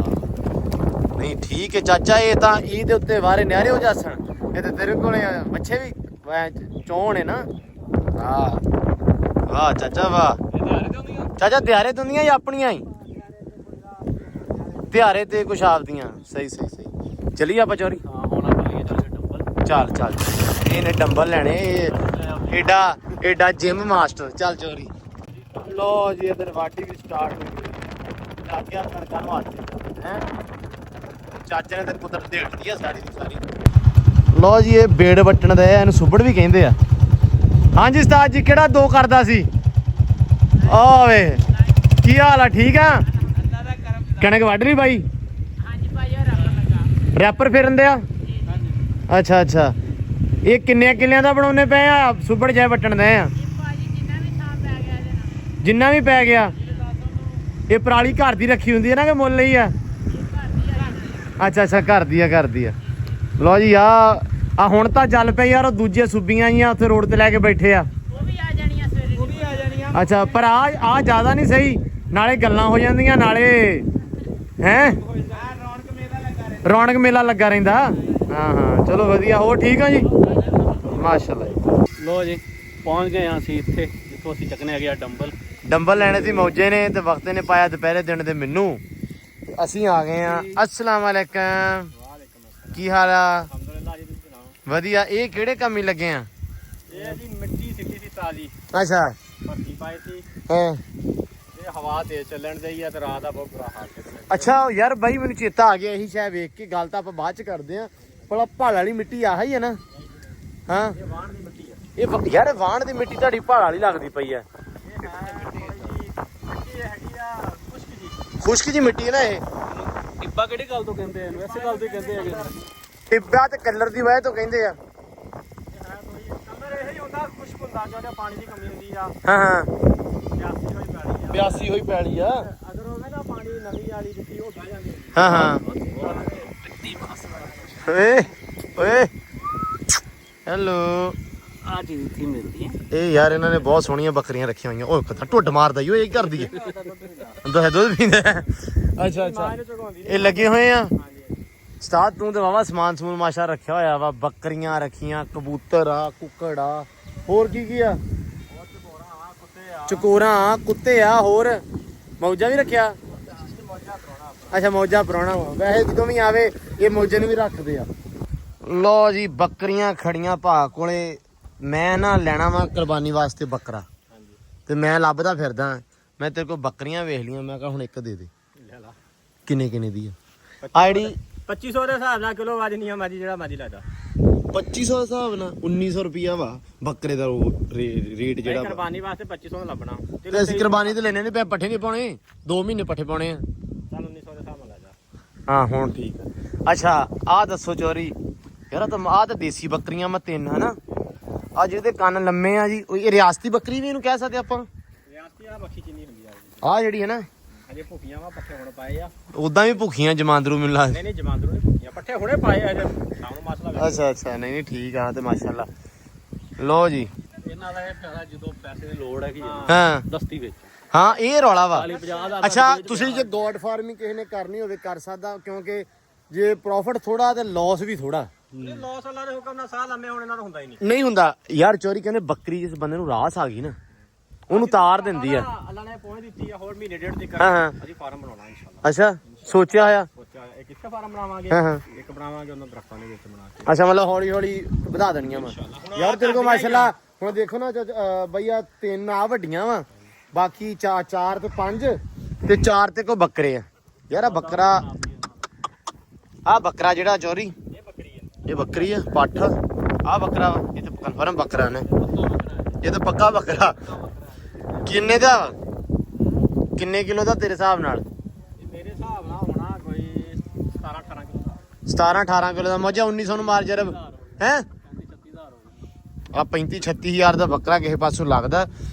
ਨਹੀਂ ਠੀਕ ਹੈ ਚਾਚਾ। ਇਹ ਤਾਂ ਇਹਦੇ ਉੱਤੇ ਵਾਰੇ ਨਿਆਰੇ ਹੋ ਜਾਸਣ। ਇਹ ਤੇ ਤੇਰੇ ਕੋਲੇ ਬੱਚੇ ਵੀ ਚੋਣ ਹੈ ਨਾ। ਵਾਹ ਚਾਚਾ ਵਾਹ। ਚਾਚਾ ਦਿਹਾਰੇ ਦੁਨੀਆਂ ਜਾਂ ਆਪਣੀਆਂ ਹੀ? ਤਿਹਾਰੇ ਤੇ ਕੁਛ ਆਪਦੀਆਂ। ਸਹੀ ਚਲੀਏ ਆਪਾਂ ਚੋਰੀ। ਹਾਂ ਹੁਣ ਆਪਾਂ ਲਈਏ ਚੱਲ ਕੇ ਡੰਬਲ। ਚੱਲ ਇਹਨੇ ਡੰਬਲ ਲੈਣੇ ਏਡਾ ਜਿਮ ਮਾਸਟਰ। ਚੱਲ ਚੋਰੀ। ਲੋ ਜੀ ਇਧਰ ਵਾਢੀ ਵੀ ਸਟਾਰਟ ਹੋ ਗਈ। ਲੱਗ ਗਿਆ ਕਣਕਾਂ ਨੂੰ ਹੱਥ ਹੈ। ਚਾਚੇ ਨੇ ਤੈਨੂੰ ਕੁਦਰਤ ਦੇ ਦਿੱਤੀ ਆ ਸਾਰੀ ਦੀ ਸਾਰੀ। ਲੋ ਜੀ ਇਹ ਬੇੜ ਵੱਟਣ ਦਾ ਇਹਨੂੰ ਸੁੱਬੜ ਵੀ ਕਹਿੰਦੇ ਆ। ਹਾਂਜੀ ਉਸਤਾਦ ਜੀ ਕਿਹੜਾ 2 ਕਰਦਾ ਸੀ? ਓਏ ਕੀ ਹਾਲ ਆ? ਠੀਕ ਆ? ਕਣਕ ਵੱਢ ਲਈ ਬਾਈ? ਰੈਪਰ ਫਿਰਨ ਦਿਆ? ਅੱਛਾ ਇਹ ਕਿੰਨੇ ਕਿੱਲਿਆਂ ਦਾ ਬਣਾਉਣੇ ਪਏ ਆ? ਸੁੱਬੜ ਜਾਏ ਵੱਟਣ ਦੇ ਆ? ਜਿੰਨਾ ਵੀ ਪੈ ਗਿਆ। ਇਹ ਪਰਾਲੀ ਘਰ ਦੀ ਰੱਖੀ ਹੁੰਦੀ ਹੈ ਨਾ ਕਿ ਮੁੱਲ ਲਈ ਆ? ਅੱਛਾ ਘਰ ਦੀ ਆ। ਲੋ ਜੀ ਆ ਹੁਣ ਤਾਂ ਚੱਲ ਪਈ ਯਾਰ। ਉਹ ਦੂਜੇ ਸੂਬੀਆਂ ਆਈਆਂ ਉੱਥੇ ਰੋਡ ਤੇ ਲੈ ਕੇ ਬੈਠੇ ਆ। ਉਹ ਵੀ ਆ ਜਾਣੀਆਂ। ਅੱਛਾ ਪਰ ਆ ਜ਼ਿਆਦਾ ਨਹੀਂ ਸਹੀ। ਨਾਲੇ ਗੱਲਾਂ ਹੋ ਜਾਂਦੀਆਂ ਨਾਲੇ ਹੈ ਰੌਣਕ ਮੇਲਾ ਲੱਗਾ ਰਹਿੰਦਾ। ਹਾਂ ਚਲੋ ਵਧੀਆ। ਹੋਰ ਠੀਕ ਆ ਜੀ? ਮਾਸ਼ਾਅੱਲਾ ਜੀ। ਲੋ ਜੀ ਪਹੁੰਚ ਗਏ ਹਾਂ ਅਸੀਂ ਇੱਥੇ ਜਿੱਥੋਂ ਅਸੀਂ ਚੱਕਣੇ ਹੈਗੇ ਆ ਡੰਬਲ ਲੈਣੇ ਸੀ ਮੌਜੇ ਨੇ ਤੇ ਵਕਤ ਨੇ ਪਾਇਆ ਦੁਪਹਿਰੇ ਦਿਨ ਦੇ ਮੈਨੂੰ। ਅਸੀਂ ਆ ਗਏ ਆ। अस्सलाम वालेकुम। ਕੀ ਹਾਲ ਆ? ਵਧੀਆ। ਇਹ ਕਿਹੜੇ ਕੰਮ ਹੀ ਲੱਗੇ ਆ? ਇਹ ਜੀ ਮਿੱਟੀ ਸਿੱਟੀ ਸੀ ਤਾਜ਼ੀ। ਅੱਛਾ ਭਰਤੀ ਪਾਈ ਸੀ। ਹਾਂ ਇਹ ਹਵਾ ਤੇ ਚੱਲਣ ਦੇਈ ਆ ਤੇ ਰਾਤ ਦਾ ਬਹੁਤ ਬੁਰਾ ਹਾਲ ਕਿਤੇ। ਅੱਛਾ ਯਾਰ ਬਾਈ ਮੈਨੂੰ ਚੇਤਾ ਆ ਗਿਆ। ਇਹੀ ਸ਼ਾਇਦ ਵੇਖ ਕੇ ਗੱਲ ਤਾਂ ਆਪਾਂ ਬਾਅਦ ਚ ਕਰਦੇ ਆ। ਭਲਾ ਭਾਲ ਵਾਲੀ ਮਿੱਟੀ ਆਹ ਹੀ ਹੈ ਨਾ? ਹਾਂ ਇਹ ਵਾਣ ਦੀ ਮਿੱਟੀ ਆ। ਇਹ ਯਾਰ ਵਾਣ ਦੀ ਮਿੱਟੀ ਤੁਹਾਡੀ ਭਾਲ ਵਾਲੀ ਲੱਗਦੀ ਪਈ ਆ। ਇਹ ਹੈਗੀ ਆ ਖੁਸ਼ਕ ਜੀ। ਖੁਸ਼ਕ ਜੀ ਮਿੱਟੀ ਹੈ ਨਾ ਇਹ? ਟਿੱਬਾ ਕਿਹੜੀ ਗੱਲ ਤੋਂ ਕਹਿੰਦੇ ਆ? ਐਸੇ ਗੱਲ ਤੋਂ ਹੀ ਕਹਿੰਦੇ ਹੈਗੇ। ਟਿੱਬਾ ਤੇ ਕਲਰ ਦੀ ਵਜ੍ਹਾ ਤੋਂ ਕਹਿੰਦੇ ਆ। ਕਲਰ ਇਹ ਹੀ ਹੁੰਦਾ ਖੁਸ਼ਕ ਹੁੰਦਾ ਜਦੋਂ ਪਾਣੀ ਦੀ ਕਮੀ ਹੁੰਦੀ ਆ। ਹਾਂ ਪਿਆਸੀ ਹੋਈ ਪੈਲੀ ਆ। 82 ਹੋਈ ਪੈਲੀ ਆ। ਅਗਰ ਹੋਵੇ ਨਾ ਪਾਣੀ ਨਵੀਂ ਵਾਲੀ ਦਿੱਤੀ ਉਹ ਢਾ ਜਾਂਦੀ। ਹਾਂ ਓਏ ਹੈਲੋ। ਆ ਚੀਜ਼ ਇੱਥੇ ਮਿਲਦੀ ਹੈ। ਇਹ ਯਾਰ ਇਹਨਾਂ ਨੇ ਬਹੁਤ ਸੋਹਣੀਆਂ ਬੱਕਰੀਆਂ ਰੱਖੀਆਂ ਹੋਈਆਂ। ਓਏ ਕਿੱਦਾਂ ਢੁੱਡ ਮਾਰਦਾ ਈ ਓਏ। ਇਹ ਕਰਦੀ ਹੈ ਦੁੱਧ ਪੀਂਦਾ। ਅੱਛਾ ਇਹ ਲੱਗੇ ਹੋਏ ਆ। ਉਸਤਾਦ ਤੂੰ ਤੇ ਵਾਵਾ ਸਮਾਨ ਸਮੂਨ ਮਾਸ਼ਾ ਰੱਖਿਆ ਹੋਇਆ ਵਾ। ਬੱਕਰੀਆਂ ਰੱਖੀਆਂ, ਕਬੂਤਰ ਆ, ਕੁੱਕੜ ਆ, ਹੋਰ ਕੀ ਆ? ਚਕੋਰਾਂ, ਕੁੱਤੇ ਆ, ਹੋਰ ਮੌਜਾ ਵੀ ਰੱਖਿਆ? ਅੱਛਾ ਮੌਜਾ ਪੁਰਾਣਾ ਵਾ। ਵੈਸੇ ਜਦੋਂ ਵੀ ਆਵੇ ਇਹ ਮੌਜੇ ਨੂੰ ਵੀ ਰੱਖਦੇ ਆ। ਲੋ ਜੀ ਬੱਕਰੀਆਂ ਖੜੀਆਂ ਭਾ ਕੋਲੇ। ਮੈਂ ਨਾ ਲੈਣਾ ਵਾ ਕੁਰਬਾਨੀ ਵਾਸਤੇ ਬੱਕਰਾ ਤੇ ਮੈਂ ਲੱਭਦਾ ਫਿਰਦਾ। ਮੈਂ ਤੇਰੇ ਕੋਲ ਬੱਕਰੀਆਂ ਵੇਖ ਲੀਆਂ। ਮੈਂ ਕਿਹਾ ਹੁਣ ਇੱਕ ਦੇ ਦੇ। ਕਿੰਨੇ ਦੀ ਆ? ਆਈਡੀ 2500 ਦੇ ਹਿਸਾਬ ਨਾਲ ਕਿਲੋ ਵਜਨੀਆਂ ਮਾਜੀ ਜਿਹੜਾ ਮਾਜੀ ਲੱਗਦਾ। 2500 ਦੇ ਹਿਸਾਬ ਨਾਲ 1900 ਰੁਪਿਆ ਵਾ ਬੱਕਰੇ ਦਾ ਰੇਟ ਜਿਹੜਾ। ਕੁਰਬਾਨੀ ਵਾਸਤੇ 2500 ਦਾ ਲੱਭਣਾ। ਤੇ ਅਸੀਂ ਕੁਰਬਾਨੀ ਤੇ ਲੈਣੇ ਨੇ ਪੈ ਪੱਠੇ ਨਹੀਂ ਪਾਉਣੇ। 2 ਮਹੀਨੇ ਪੱਠੇ ਪਾਉਣੇ ਆ। ਚੱਲ 1900 ਦੇ ਹਿਸਾਬ ਨਾਲ ਲੈ ਜਾ। ਹਾਂ ਹੁਣ ਠੀਕ ਆ। ਅੱਛਾ ਆਹ ਦੱਸੋ ਚੋਰੀ ਯਾਰ ਆਹ ਤਾਂ ਦੇਸੀ ਬੱਕਰੀਆਂ ਮੈਂ 3 ਹਨਾ। ਆ ਜਿਹਦੇ ਕੰਨ ਲੰਮੇ ਆ ਜੀ ਇਹ ਰਿਆਸਤੀ ਬੱਕਰੀ ਵੀ ਇਹਨੂੰ ਕਹਿ ਸਕਦੇ ਆਪਾਂ। ਰਿਆਸਤੀ ਆ ਮੱਖੀ ਚੀਨੀ ਹੁੰਦੀ ਆ। ਆਹ ਜਿਹੜੀ ਹੈ ਨਾ ਹਜੇ ਭੁੱਖੀਆਂ ਵਾ ਪੱਠੇ ਹੁਣ ਪਾਏ ਆ। ਉਦਾਂ ਵੀ ਭੁੱਖੀਆਂ ਜਮਾਂਦਰੂ ਮੈਨੂੰ ਲੱਗਦਾ। ਨਹੀਂ ਜਮਾਂਦਰੂ ਨਹੀਂ ਭੁੱਖੀਆਂ ਪੱਠੇ ਹੁਣੇ ਪਾਏ ਆ। ਸ਼ਾਮ ਨੂੰ ਮਸਲਾ ਅੱਛਾ ਨਹੀਂ ਠੀਕ ਆ ਤੇ ਮਾਸ਼ਾਅੱਲਾ। ਲੋ ਜੀ ਇਹਨਾਂ ਦਾ ਇਹ ਫਾਇਦਾ ਜਦੋਂ ਪੈਸੇ ਦੀ ਲੋੜ ਹੈਗੀ ਹਾਂ ਦਸਤੀ ਵਿੱਚ। ਹਾਂ ਇਹ ਰੌਲਾ ਵਾ। 50,000 ਅੱਛਾ ਤੁਸੀਂ ਜੇ ਗੋਡ ਫਾਰਮਿੰਗ ਕਿਸੇ ਨੇ ਕਰਨੀ ਹੋਵੇ ਕਰ ਸਕਦਾ ਕਿਉਂਕਿ ਜੇ ਪ੍ਰੋਫਿਟ ਥੋੜਾ ਤੇ ਲਾਸ ਵੀ ਥੋੜਾ। ਲੋਸ ਅੱਲਾ ਦੇ ਹੁਕਮ ਨਾਲ ਸਾਹ ਲੰਮੇ ਹੁਣ ਇਹਨਾਂ ਦਾ ਹੁੰਦਾ ਹੀ ਨਹੀਂ ਹੁੰਦਾ ਯਾਰ। ਚੋਰੀ ਕਹਿੰਦੇ ਬੱਕਰੀ ਜਿਸ ਬੰਦੇ ਨੂੰ ਰਾਸ ਆ ਗਈ ਨਾ ਉਹਨੂੰ ਤਾਰ ਦਿੰਦੀ ਆ। ਅੱਲਾ ਨੇ ਪਹੁੰਚ ਦਿੱਤੀ ਆ। ਹੋਰ ਮਹੀਨੇ ਡੇਢ ਦੀ ਹਾਂ ਅਸੀਂ ਫਾਰਮ ਬਣਾਉਣਾ ਇਨਸ਼ਾਅੱਲਾ। ਅੱਛਾ ਸੋਚਿਆ ਹੋਇਆ? ਸੋਚਿਆ ਇੱਕ ਕਿੱਥੇ ਫਾਰਮ ਬਣਾਵਾਂਗੇ। ਇੱਕ ਬਣਾਵਾਂਗੇ ਉਹਨਾਂ ਦਰਖਤਾਂ ਦੇ ਵਿੱਚ ਬਣਾ ਕੇ। ਅੱਛਾ ਮਤਲਬ ਹੌਲੀ ਹੌਲੀ ਵਧਾ ਦੇਣੀਆਂ ਵਾ ਯਾਰ ਤੇਰੇ ਕੋਲ ਮਾਸ਼ਾਅੱਲਾ। ਹੁਣ ਦੇਖੋ ਨਾ ਬਈਆ 3 ਆ ਵੱਡੀਆਂ ਵਾ ਬਾਕੀ 4 ਤੇ 5 ਤੇ 4 ਤੇ ਕੋ ਬੱਕਰੇ ਆ। ਯਾਰ ਆ ਬੱਕਰਾ ਜਿਹੜਾ ਚੋਰੀ ਇਹ ਬੱਕਰੀ ਆ ਪੱਠ। ਆ ਬੱਕਰਾ ਇਹ ਤੇ ਕਨਫਰਮ ਬੱਕਰਾ ਨੇ। ਇਹ ਤਾਂ ਪੱਕਾ ਬੱਕਰਾ। ਕਿੰਨੇ ਦਾ ਕਿੰਨੇ ਕਿਲੋ ਦਾ ਤੇਰੇ ਹਿਸਾਬ ਨਾਲ? ਮੇਰੇ ਹਿਸਾਬ ਨਾਲ ਹੋਣਾ ਕੋਈ 17-18 ਕਿਲੋ। 17-18 ਕਿਲੋ ਦਾ ਮੋਜਾ 1900 ਨੂੰ ਮਾਰ ਜਰਬ ਹੈ। ਆ 35-36 ਦਾ ਬੱਕਰਾ ਕਿਸੇ ਪਾਸੋਂ ਲੱਗਦਾ।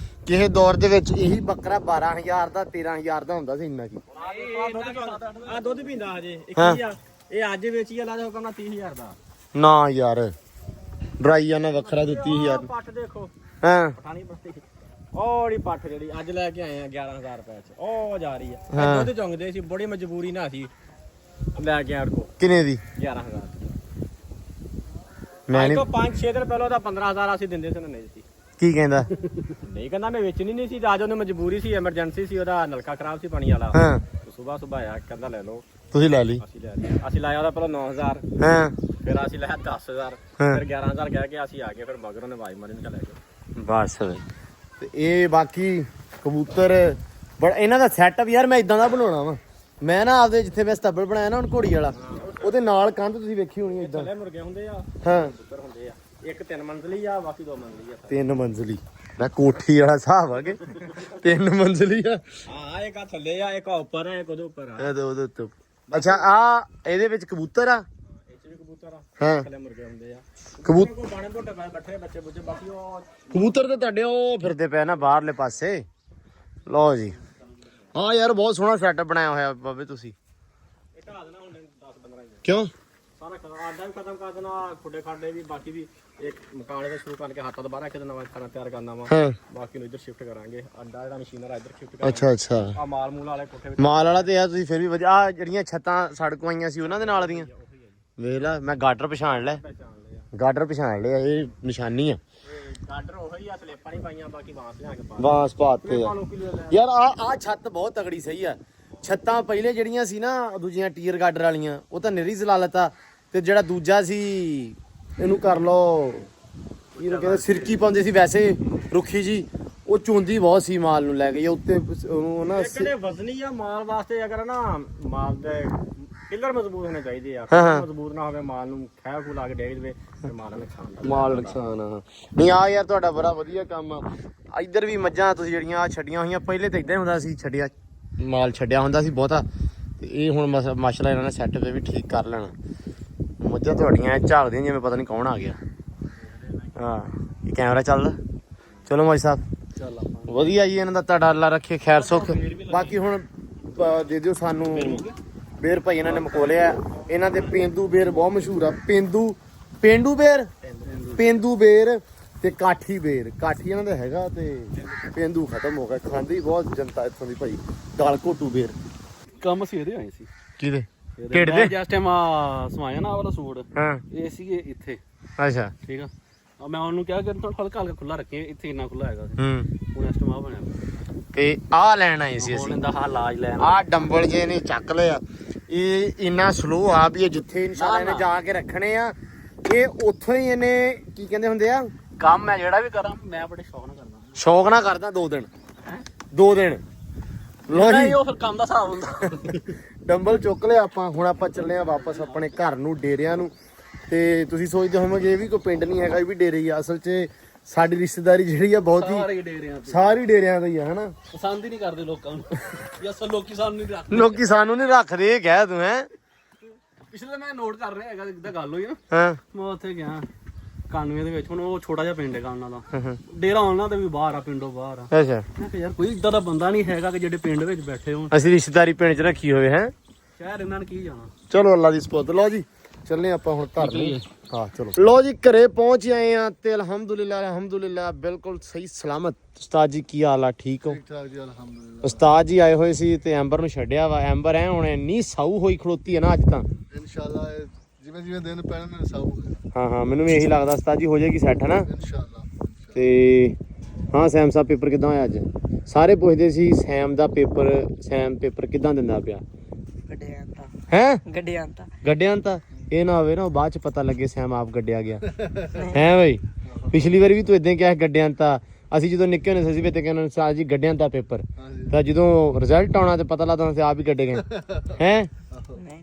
ਕਿਸੇ ਦੌਰ ਦੇ ਵਿੱਚ ਇਹੀ ਬੱਕਰਾ 12,000 ਦਾ 13,000 ਦਾ ਹੁੰਦਾ ਸੀ ਇੰਨਾ ਕੀ। ਆ ਦੁੱਧ ਪੀਂਦਾ ਹਜੇ ਇੱਕ ਹੀ ਆ। ਇਹ ਅੱਜ ਵੇਚੀ ਅੱਲਾ ਦੇ ਹੁਕਮ ਨਾਲ 30,000 ਦਾ। ਨਾ ਯਾਰ ਡਰਾਈ ਜਾਨਾ ਵੱਖਰਾ ਦਿੱਤੀ 30,000 ਪੱਠ ਦੇਖੋ। ਹਾਂ ਪਠਾਣੀ ਬਸਤੀ ਉਹੜੀ ਪੱਠ ਜਿਹੜੀ ਅੱਜ ਲੈ ਕੇ ਆਏ ਆ 11,000 ਰੁਪਏ ਚ ਉਹ ਜਾ ਰਹੀ ਆ। ਦੁੱਧ ਚੁੰਗਦੇ ਸੀ ਬੜੀ ਮਜਬੂਰੀ ਨਾਲ ਸੀ ਲੈ ਕੇ ਆੜ ਕੋ। ਕਿੰਨੇ ਦੀ? 11,000 ਮੈਂ ਨਹੀਂ 5-6 ਦਿਨ ਪਹਿਲਾਂ ਤਾਂ 15,000 ਅਸੀਂ ਦਿੰਦੇ ਸੀ ਨਹੀਂ ਦਿੱਤੀ। ਕੀ ਕਹਿੰਦਾ? ਨਹੀਂ ਕਹਿੰਦਾ ਮੈਂ ਵੇਚਣੀ ਨਹੀਂ ਸੀ। ਅੱਜ ਉਹਨੇ ਮਜਬੂਰੀ ਸੀ ਐਮਰਜੈਂਸੀ ਸੀ। ਉਹਦਾ ਨਲਕਾ ਖਰਾਬ ਸੀ ਪਾਣੀ ਵਾਲਾ। ਹਾਂ ਸਵੇਰ ਆਇਆ ਕਹਿੰਦਾ ਲੈ ਲਓ ਤੁਸੀਂ ਲੈ ਲਈ ਅਸੀਂ ਲੈ ਲਿਆ। ਅਸੀਂ ਲਾਇਆ ਉਹਦਾ ਪਹਿਲਾਂ 9000, ਹਾਂ ਫਿਰ ਅਸੀਂ ਲਾਇਆ 10000, ਫਿਰ 11000 ਕਹਿ ਕੇ ਅਸੀਂ ਆ ਗਏ। ਫਿਰ ਮਗਰੋਂ ਨੇ ਆਵਾਜ਼ ਮਾਰੀ ਨਿਕਲ ਗਏ। ਬਸ ਤੇ ਇਹ ਬਾਕੀ ਕਬੂਤਰ ਬੜਾ ਇਹਨਾਂ ਦਾ ਸੈਟਅਪ ਯਾਰ ਮੈਂ ਇਦਾਂ ਦਾ ਬਣਾਉਣਾ ਵਾ। ਮੈਂ ਨਾ ਆਪਦੇ ਜਿੱਥੇ ਮੈਂ ਸਟੱਬਲ ਬਣਾਇਆ ਨਾ ਹੁਣ ਘੋੜੀ ਵਾਲਾ, ਉਹਦੇ ਨਾਲ ਕੰਧ ਤੁਸੀਂ ਵੇਖੀ ਹੋਣੀ ਇਦਾਂ। ਥੱਲੇ ਮੁਰਗੇ ਹੁੰਦੇ ਆ, ਹਾਂ ਕਬੂਤਰ ਹੁੰਦੇ ਆ। ਇੱਕ 3 ਮੰਜ਼ਲੀ ਆ, ਬਾਕੀ 2 ਮੰਜ਼ਲੀ ਆ। 3 ਮੰਜ਼ਲੀ ਮੈਂ ਕੋਠੀ ਵਾਲਾ ਹਿਸਾਬ ਆ ਕੇ 3 ਮੰਜ਼ਲੀ ਆ। ਹਾਂ ਇੱਕ ਆ ਥੱਲੇ ਆ, ਇੱਕ ਉੱਪਰ ਆ, ਇੱਕ ਉਹਦੇ ਉੱਪਰ ਆ। ਉਹਦੇ ਉੱਤੇ ਅੱਛਾ ਆ ਇਹਦੇ ਵਿੱਚ ਕਬੂਤਰ ਆ। ਇਹ 'ਚ ਵੀ ਕਬੂਤਰ ਆ, ਹਾਂ ਥੱਲੇ ਮੁਰਗੇ ਹੁੰਦੇ ਆ। ਕਬੂਤਰ ਕੋਈ ਬਾਣੇ ਭੁੱਟੇ ਪਏ ਇਕੱਠੇ ਬੱਚੇ ਬੁੱਝੇ, ਬਾਕੀ ਉਹ ਕਬੂਤਰ ਤੇ ਤੁਹਾਡੇ ਉਹ ਫਿਰਦੇ ਪਏ ਨਾ ਬਾਹਰਲੇ ਪਾਸੇ। ਲਓ ਜੀ ਹਾਂ ਯਾਰ ਬਹੁਤ ਸੋਹਣਾ ਸੈਟਅਪ ਬਣਾਇਆ ਹੋਇਆ ਬਾਬੇ ਤੁਸੀਂ। ਇਹ ਢਾ ਦੇਣਾ ਹੁਣ 10-15 ਹੀ ਕਿਉਂ ਸਾਰਾ ਆਡਾ ਵੀ ਖਤਮ ਕਰ ਦੇਣਾ, ਖੁੱਡੇ ਖਾਡੇ ਵੀ, ਬਾਕੀ ਵੀ ਇੱਕ ਮਕਾਨ ਇਹਦਾ ਸ਼ੁਰੂ ਕਰਕੇ ਹੱਥਾਂ ਦੁਬਾਰਾ ਇੱਕ ਨਵਾਂ ਖਾਣਾ ਤਿਆਰ ਕਰਨਾ ਵਾ। ਹਾਂ ਬਾਕੀ ਨੂੰ ਇੱਧਰ ਸ਼ਿਫਟ ਕਰਾਂਗੇ। ਅੱਡਾ ਜਿਹੜਾ ਮਸ਼ੀਨਰ ਆ ਇੱਧਰ ਸ਼ਿਫਟ ਕਰਾਂਗੇ। ਅੱਛਾ ਅੱਛਾ ਆ ਮਾਲ ਮੂਲ ਵਾਲੇ ਕੋਠੇ ਵਿੱਚ ਮਾਲ ਵਾਲਾ ਤੇ ਯਾਰ ਤੁਸੀਂ ਫਿਰ ਵੀ ਵਧੀਆ ਆਹ ਜਿਹੜੀਆਂ ਛੱਤਾਂ ਸੜਕੋਂ ਆਈਆਂ ਸੀ ਉਹਨਾਂ ਦੇ ਨਾਲ ਦੀਆਂ ਵੇਖ ਲੈ। ਮੈਂ ਗਾਡਰ ਪਛਾਣ ਲੈ, ਪਹਿਚਾਣ ਲਿਆ। ਗਾਡਰ ਪਛਾਣ ਲਿਆ, ਇਹ ਨਿਸ਼ਾਨੀ ਆ। ਗਾਡਰ ਉਹੀ ਆ, ਸਲੇਪਾਂ ਨਹੀਂ ਪਾਈਆਂ, ਬਾਕੀ ਬਾਂਸ ਲਿਆ ਕੇ ਪਾ ਬਾਂਸ ਪਾਤੇ ਆ ਲੋਕੀ ਲੈ ਲੈ। ਯਾਰ ਆ ਛੱਤ ਬਹੁਤ ਤਗੜੀ ਸਹੀ ਆ। ਛੱਤਾਂ ਪਹਿਲੇ ਜਿਹੜੀਆਂ ਸੀ ਨਾ ਦੂਜੀਆਂ ਟੀਅਰ ਗਾਡਰ ਵਾਲੀਆਂ ਉਹ ਤਾਂ ਨਿਰੀ ਜ਼ਲਾਲਤ ਆ, ਤੇ ਜਿਹੜਾ ਦੂਜਾ ਸੀ ਇਹਨੂੰ ਕਰ ਲੋ ਇਹਨੂੰ ਕਹਿੰਦੇ ਸਿਰਕੀ ਪਾਉਂਦੇ ਸੀ ਵੈਸੇ ਰੁੱਖੀ ਜੀ, ਉਹ ਚੁੰਦੀ ਬਹੁਤ ਸੀ ਮਾਲ ਨੂੰ ਲੈ ਕੇ ਜਾਂ ਉੱਤੇ ਉਹਨੂੰ ਨਾ ਕਿਹੜੇ ਵਜ਼ਨੀ ਆ ਮਾਲ ਵਾਸਤੇ, ਅਗਰ ਨਾ ਮਾਲ ਦੇ ਪਿੱਲਰ ਮਜ਼ਬੂਤ ਹੋਣੇ ਚਾਹੀਦੇ ਆ। ਹਾਂ, ਹਾਂ। ਮਜ਼ਬੂਤ ਨਾ ਹੋਵੇ, ਮਾਲ ਨੂੰ ਖਹਿ ਖੂ ਲਾ ਕੇ ਡੇਗ ਦੇਵੇ ਤੇ ਮਾਲ ਦਾ ਨੁਕਸਾਨ ਦਾ। ਮਾਲ ਨੁਕਸਾਨ ਆ। ਨਹੀਂ ਆ ਯਾਰ ਤੁਹਾਡਾ ਬੜਾ ਵਧੀਆ ਕੰਮ ਆ। ਇੱਧਰ ਵੀ ਮੱਝਾਂ ਤੁਸੀਂ ਜਿਹੜੀਆਂ ਆ ਛੱਡੀਆਂ ਹੋਈਆਂ, ਪਹਿਲੇ ਤਾਂ ਇਦਾਂ ਹੀ ਹੁੰਦਾ ਸੀ, ਛੱਡਿਆ ਮਾਲ ਛੱਡਿਆ ਹੁੰਦਾ ਸੀ ਬਹੁਤਾ, ਤੇ ਇਹ ਹੁਣ ਮਾਸ਼ਾਅੱਲਾ ਇਹਨਾਂ ਨੇ ਸੈੱਟ ਤੇ ਵੀ ਠੀਕ ਕਰ ਲੈਣਾ। ਮੱਝਾਂ ਤੁਹਾਡੀਆਂ ਝਾਕਦੀਆਂ ਜਿਵੇਂ ਪਤਾ ਨਹੀਂ ਕੌਣ ਆ ਗਿਆ। ਹਾਂ ਇਹ ਕੈਮਰਾ ਚੱਲਦਾ। ਚਲੋ ਮੌਜੀ ਸਾਹਿਬ ਚੱਲ ਆਪਾਂ ਵਧੀਆ ਜੀ, ਇਹਨਾਂ ਦਾ ਤੁਹਾਡਾ ਅੱਲਾ ਰੱਖੇ ਖੈਰ ਸੁੱਖ। ਬਾਕੀ ਹੁਣ ਦੇ ਦਿਓ ਸਾਨੂੰ ਬੇਰ ਭਾਈ ਇਹਨਾਂ ਨੇ ਮਕੋਲਿਆ। ਇਹਨਾਂ ਦੇ ਪੇਂਦੂ ਬੇਰ ਬਹੁਤ ਮਸ਼ਹੂਰ ਆ। ਪੇਂਡੂ ਬੇਰ ਤੇ ਕਾਠੀ ਬੇਰ। ਕਾਠੀ ਇਹਨਾਂ ਦਾ ਹੈਗਾ ਤੇ ਪੇਂਦੂ ਖਤਮ ਹੋ ਗਿਆ। ਖਾਂਦੀ ਬਹੁਤ ਜਨਤਾ ਇੱਥੋਂ ਦੀ ਭਾਈ ਦਾਲ ਘੋਟੂ ਬੇਰ। ਕੰਮ ਸੀ ਇਹਦੇ ਆਏ ਸੀ ਕਿਹਦੇ ਢਿੱਡ ਦੇ? ਜਿਸ ਟਾਈਮ ਆ ਸਮਾਇਆ ਨਾ ਆਹ ਵਾਲਾ ਸੂਟ, ਹਾਂ ਇਹ ਸੀਗੇ ਇੱਥੇ, ਅੱਛਾ ਠੀਕ ਆ। ਮੈਂ ਉਹਨੂੰ ਕਿਹਾ ਕਿ ਥੋੜਾ ਹਲਕਾ ਹਲਕਾ ਖੁੱਲਾ ਰੱਖੇ, ਇੱਥੇ ਇੰਨਾ ਖੁੱਲਾ ਹੈਗਾ ਸੀ। ਹੂੰ ਹੁਣ ਇਸ ਟਾਈਮ ਆ ਬਣਿਆ। ਤੇ ਆਹ ਲੈਣ ਆਏ ਸੀ ਹੁਣ ਅਸੀਂ। ਇਹਦਾ ਇਲਾਜ ਲੈਣ ਆਹ ਡੰਬਲ ਜੇ ਨੇ ਚੱਕ ਲਿਆ। ਇਹ ਇੰਨਾ ਸਲੋ ਆ ਵੀ ਇਹ ਜਿੱਥੇ ਇਨਸ਼ਾਅੱਲਾ ਇਹਨੇ ਜਾ ਕੇ ਰੱਖਣੇ ਆ, ਇਹ ਉੱਥੋਂ ਹੀ ਇਹਨੇ ਕੀ ਕਹਿੰਦੇ ਹੁੰਦੇ ਆ, ਕੰਮ ਮੈਂ ਜਿਹੜਾ ਵੀ ਕਰਾਂ ਮੈਂ ਬੜੇ ਸ਼ੌਕ ਨਾਲ ਕਰਦਾ। ਸ਼ੌਕ ਨਾ ਕਰਦਾ 2 ਦਿਨ 2 ਦਿਨ। ਲੋ ਜੀ ਨਹੀਂ ਉਹ ਫਿਰ ਕੰਮ ਦਾ ਹਿਸਾਬ ਹੁੰਦਾ। ਡੰਬਲ ਚੁੱਕ ਲਿਆ ਆਪਾਂ। ਹੁਣ ਆਪਾਂ ਚੱਲੇ ਆ ਵਾਪਸ ਆਪਣੇ ਘਰ ਨੂੰ, ਡੇਰਿਆਂ ਨੂੰ। ਤੇ ਤੁਸੀਂ ਸੋਚਦੇ ਹੋਵੋਗੇ ਇਹ ਵੀ ਕੋਈ ਪਿੰਡ ਨਹੀਂ ਹੈਗਾ, ਇਹ ਵੀ ਡੇਰੇ ਹੀ ਆ। ਅਸਲ 'ਚ ਸਾਡੀ ਰਿਸ਼ਤੇਦਾਰੀ ਜਿਹੜੀ ਆ ਬਹੁਤ ਹੀ ਸਾਰੇ ਡੇਰਿਆਂ ਤੇ ਸਾਰੀ ਡੇਰਿਆਂ ਦਾ ਹੀ ਆ ਹਨਾ। ਪਸੰਦ ਹੀ ਨਹੀਂ ਕਰਦੇ ਲੋਕਾਂ ਨੂੰ, ਜਾਂ ਅਸਲ ਲੋਕੀ ਸਾਨੂੰ ਨਹੀਂ ਰੱਖਦੇ। ਲੋਕੀ ਸਾਨੂੰ ਨਹੀਂ ਰੱਖਦੇ ਇਹ ਕਹਿ ਤੂੰ ਹੈ। ਪਿਛਲੇ ਤਾਂ ਮੈਂ ਨੋਟ ਕਰ ਰਿਹਾ ਹੈਗਾ, ਜਿੱਦਾਂ ਗੱਲ ਹੋਈ ਨਾ, ਹਾਂ ਮੈਂ ਉੱਥੇ ਗਿਆ 91 ਦੇ ਵਿੱਚ। ਹੁਣ ਉਹ ਛੋਟਾ ਜਿਹਾ ਪਿੰਡ ਹੈਗਾ ਉਹਨਾਂ ਦਾ, ਡੇਰਾ ਉਹਨਾਂ ਦੇ ਵੀ ਬਾਹਰ ਆ, ਪਿੰਡੋਂ ਬਾਹਰ ਆ। ਅੱਛਾ ਮੈਂ ਕਿਹਾ ਯਾਰ ਕੋਈ ਇਦਾਂ ਦਾ ਬੰਦਾ ਨਹੀਂ ਹੈਗਾ ਕਿ ਜਿਹੜੇ ਪਿੰਡ ਵਿੱਚ ਬੈਠੇ ਹੋਣ। ਅਸੀਂ ਰਿਸ਼ਤੇਦਾਰੀ ਪਿੰਡ 'ਚ ਰੱਖੀ ਹੋਵੇ ਹੈ। ਸ਼ਹਿਰ ਇਹਨਾਂ ਨੇ ਕੀ ਜਾਣਾ। ਚਲੋ ਅੱਲਾ ਦੀ ਸਪੋਰਟ। ਲਓ ਜੀ ਚੱਲੇ ਆਪਾਂ ਹੁਣ ਘਰ ਨੂੰ। ਹਾਂ ਚਲੋ। ਲਓ ਜੀ ਘਰੇ ਪਹੁੰਚ ਆਏ ਆ ਤੇ ਅਲਹਮਦੁਲਿਲਾ ਬਿਲਕੁਲ ਸਹੀ ਸਲਾਮਤ। ਉਸਤਾਦ ਜੀ ਕੀ ਹਾਲ ਆ, ਠੀਕ ਹੋ? ਠੀਕ ਠਾਕ ਜੀ ਅਲਹਮਦੁਲਿਲਾ। ਉਸਤਾਦ ਜੀ ਆਏ ਹੋਏ ਸੀ ਤੇ ਐਂਬਰ ਨੂੰ ਛੱਡਿਆ ਵਾ। ਐਂਬਰ ਐ ਹੁਣ ਇੰਨੀ ਸਾਊ ਹੋਈ ਖਲੋਤੀ ਹੈ ਨਾ ਅੱਜ ਤਾਂ। ਇਨਸ਼ਾਅੱਲਾ ਜਿਵੇਂ ਜਿਵੇਂ ਦਿਨ ਪੈਣ ਨੇ ਸਭ ਹੋਏਗਾ ਹਾਂ ਮੈਨੂੰ ਵੀ ਇਹੀ ਲੱਗਦਾ ਉਸਤਾਦ ਜੀ ਹੋ ਜਾਏਗੀ ਸੈੱਟ ਹੈ ਨਾ। ਇਨਸ਼ਾਅੱਲਾ। ਤੇ ਹਾਂ ਸੈਮ ਸਾਹਿਬ ਪੇਪਰ ਕਿਦਾਂ ਹੋਇਆ ਅੱਜ? ਸਾਰੇ ਪੁੱਛਦੇ ਸੀ ਸੈਮ ਪੇਪਰ ਕਿਦਾਂ ਦਿੰਦਾ ਪਿਆ ਗੱਡਿਆਂ ਤਾਂ ਗੱਡਿਆਂ ਤਾਂ। ਇਹ ਨਾ ਹੋਵੇ ਨਾ ਉਹ ਬਾਅਦ ਚ ਪਤਾ ਲੱਗੇ ਸੈਮ ਆਪ ਗੱਡਿਆ ਗਿਆ ਹੈ ਬਈ। ਪਿਛਲੀ ਵਾਰੀ ਵੀ ਤੂੰ ਇਦਾਂ ਕਿਹਾ ਗੱਡਿਆਂ ਤਾਂ। ਅਸੀਂ ਜਦੋਂ ਨਿੱਕੇ ਹੁੰਦੇ ਸੀ ਵੀ ਤੇ ਕਹਿੰਦੇ ਸਾਹ ਜੀ ਗੱਡਿਆਂ ਦਾ ਪੇਪਰ, ਤਾਂ ਜਦੋਂ ਰਿਜ਼ਲਟ ਆਉਣਾ ਤੇ ਪਤਾ ਲੱਗਦਾ ਸੀ ਆਪ ਹੀ ਗੱਡੇ ਗਏ ਹੈ। ਨਹੀਂ